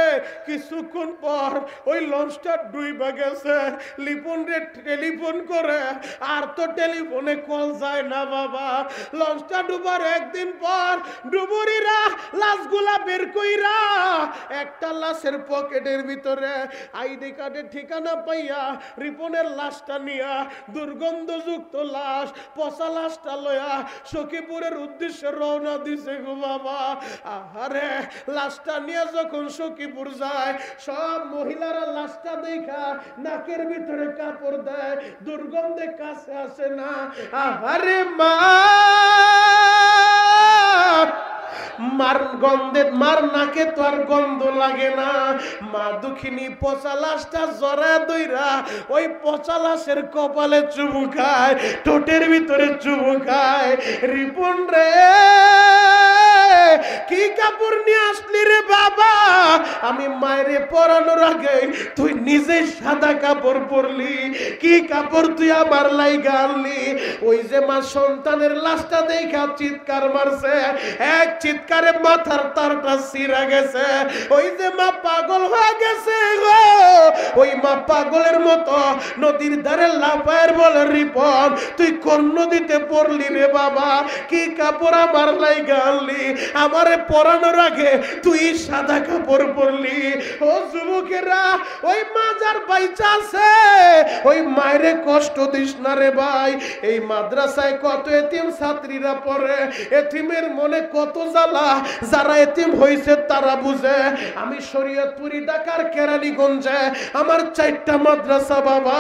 কিছুক্ষণ পর ওই লঞ্চটা ডুইবা গেছে। লিপন রে টেলিফোন করে, আর তো টেলিফোনে কল যায় না বাবা। লঞ্চটা ডুবার 1 দিন পর ডুবুরিরা লাশগুলা বের কইরা একটা লাশের পকেটের ভিতরে আইডি কার্ডের ঠিকানা পাইয়া রিপনের লাশটা নিয়া, দুর্গন্ধযুক্ত লাশ, পচা লাশটা লয়া সখীপুরের উদ্দেশ্যে রওনা দিছে গো বাবা। আহারে লাশটা নিয়ে যখন সখীপুর যায়, সব মহিলারা লাশটা দেখা নাকের ভিতরে কাপড় দেয়, দুর্গন্ধে কাছে আসে না। আহারে মা, মার গন্ধে, মার নাকে তো আর গন্ধ লাগে না। মা দুঃখিনী পচা লাশটা জরা দইরা ওই পচা লাশের কপালে চুমু খায়, ঠোঁটের ভিতরে চুমু খায়। রিপন রে কি কাপড় নিয়ে আসলি রে বাবা? আমি মায়েরে পরানোর আগে তুই নিজে সাদা কাপড় পরলি, কি কাপড় তুই আমার লাইগা আনলি? ওই যে মা সন্তানের লাশটা দেখা চিৎকার মারছে, এক চিৎকারে মাথার তারটা ছিঁড়া গেছে। ওই যে মা পাগল হয়ে গেছে গো, ওই মা পাগলের মতো নদীর ধারে লাফায়ের বলে, রিপন তুই কোন নদীতে পড়লি রে বাবা? কি কাপড় আমার লাইগা আনলি? আমারে পরানোর আগে তুই সাদা কাপড় পরলি। ও যুবকেরা, ওই মা যার বাইচা আছে ওই মায়ের কষ্ট দিস না রে ভাই। এই মাদ্রাসায় কত এতিম ছাত্রীরা পড়ে, এতিমের মনে কত জ্বালা, যারা এতিম হইছে তারা বুঝে। আমি শরীয়তপুরি ঢাকার কেরানীগঞ্জে আমার 4টা মাদ্রাসা বাবা।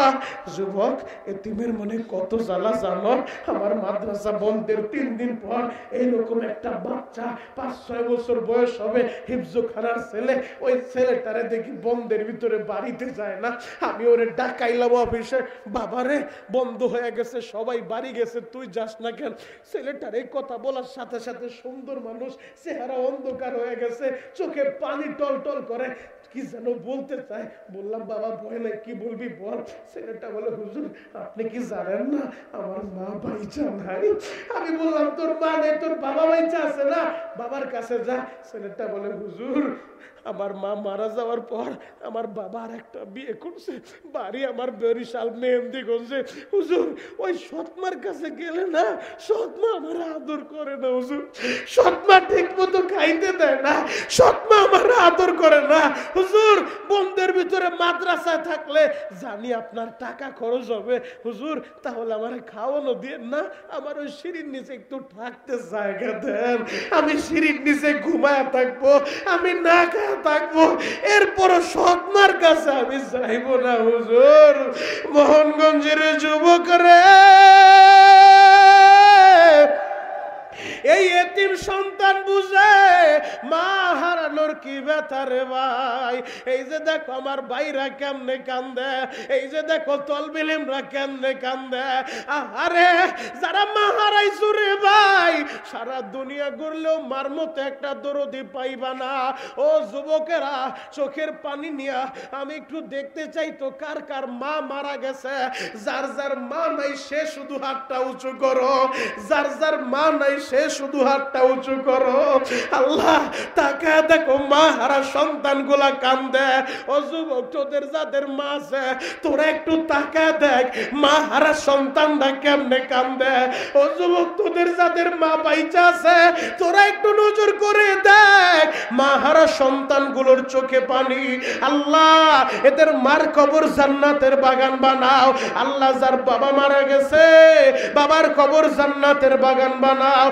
যুবক, এতিমের মনে কত জ্বালা জানো? আমার মাদ্রাসা বন্ধের 3 দিন পর এইরকম একটা বাচ্চা 5-6 বছর বয়স হবে, হিফজুখানার ছেলে, ওই ছেলেটারে দেখি বন্ধের ভিতরে বাড়িতে যায় না। আমি ওরে ডাকাইলাম অফিসে, বাবারে বন্ধ হয়ে গেছে, সবাই বাড়ি গেছে, তুই যাস না কেন? ছেলেটার এই কথা বলার সাথে সাথে সুন্দর মানুষ, চেহারা অন্ধকার হয়ে গেছে, চোখে পানি টল টল করে, কি যেন বলতে চায়। বললাম বাবা ভয় নাই, কি বলবি বল। ছেলেটা বলে হুজুর আপনি কি জানেন না আমার মা বাইচা নাই? আমি বললাম তোর মা নেই, তোর বাবা বাইচা আছে না, বাবার কাছে যা। ছেলেটা বলে হুজুর আমার মা মারা যাওয়ার পর আমার বাবা আর একটা বিয়ে করছে, বাড়ি আমার বরিশাল মেহেন্দিগঞ্জে। হুজুর ওই সৎমার কাছে গেলে না, সৎমা আমার আদর করে না হুজুর, সৎমা ঠিক মতো খাইতে দেয় না, সৎমা আমার আদর করে না হুজুর। বন্ধের ভিতরে মাদ্রাসায় থাকলে জানি আপনার টাকা খরচ হবে হুজুর, তাহলে আমার খাওয়ানো দিয়ে না, আমার ওই সিঁড়ির নিচে একটু থাকতে জায়গা দেন, আমি সিঁড়ির নিচে ঘুমায় থাকবো, আমি না খায় থাকবো, এরপরও সৎমার কাছে আমি যাইব না হুজুর। মোহনগঞ্জের যুবক রে, এই এতিম সন্তান বুঝে মা হারানোর কি ব্যথা রে ভাই। এই যে দেখো আমার ভাইরা কেমনে কান্দে, এই যে দেখো তলবিলিমরা কেমনে কান্দে। আরে যারা মা হারাইছো রে ভাই, সারা দুনিয়া ঘুরলেও মার মতো একটা দরদি পাইবা না। ও যুবকেরা, চোখের পানি নিয়া আমি একটু দেখতে চাই তো কার কার মা মারা গেছে। যার যার মা নাই সে শুধু হাতটা উঁচু করো, যার যার মা নাই সে শুধু হাতটা উঁচু করো। আল্লাহ তাকে দেখো মা হারা সন্তান গুলা কান্দে। ও যুবক, তোদের যাদের মা আছে তোরা একটু তাকা দেখ মা হারা সন্তানরা কেমনে কান্দে। ও যুবক, তোদের যাদের মা বাইচা আছে তোরা একটু নজর করে দেখ মা হারা সন্তানগুলোর চোখে পানি। আল্লাহ এদের মার কবর জান্নাতের বাগান বানাও। আল্লাহ যার বাবা মারা গেছে বাবার কবর জান্নাতের বাগান বানাও।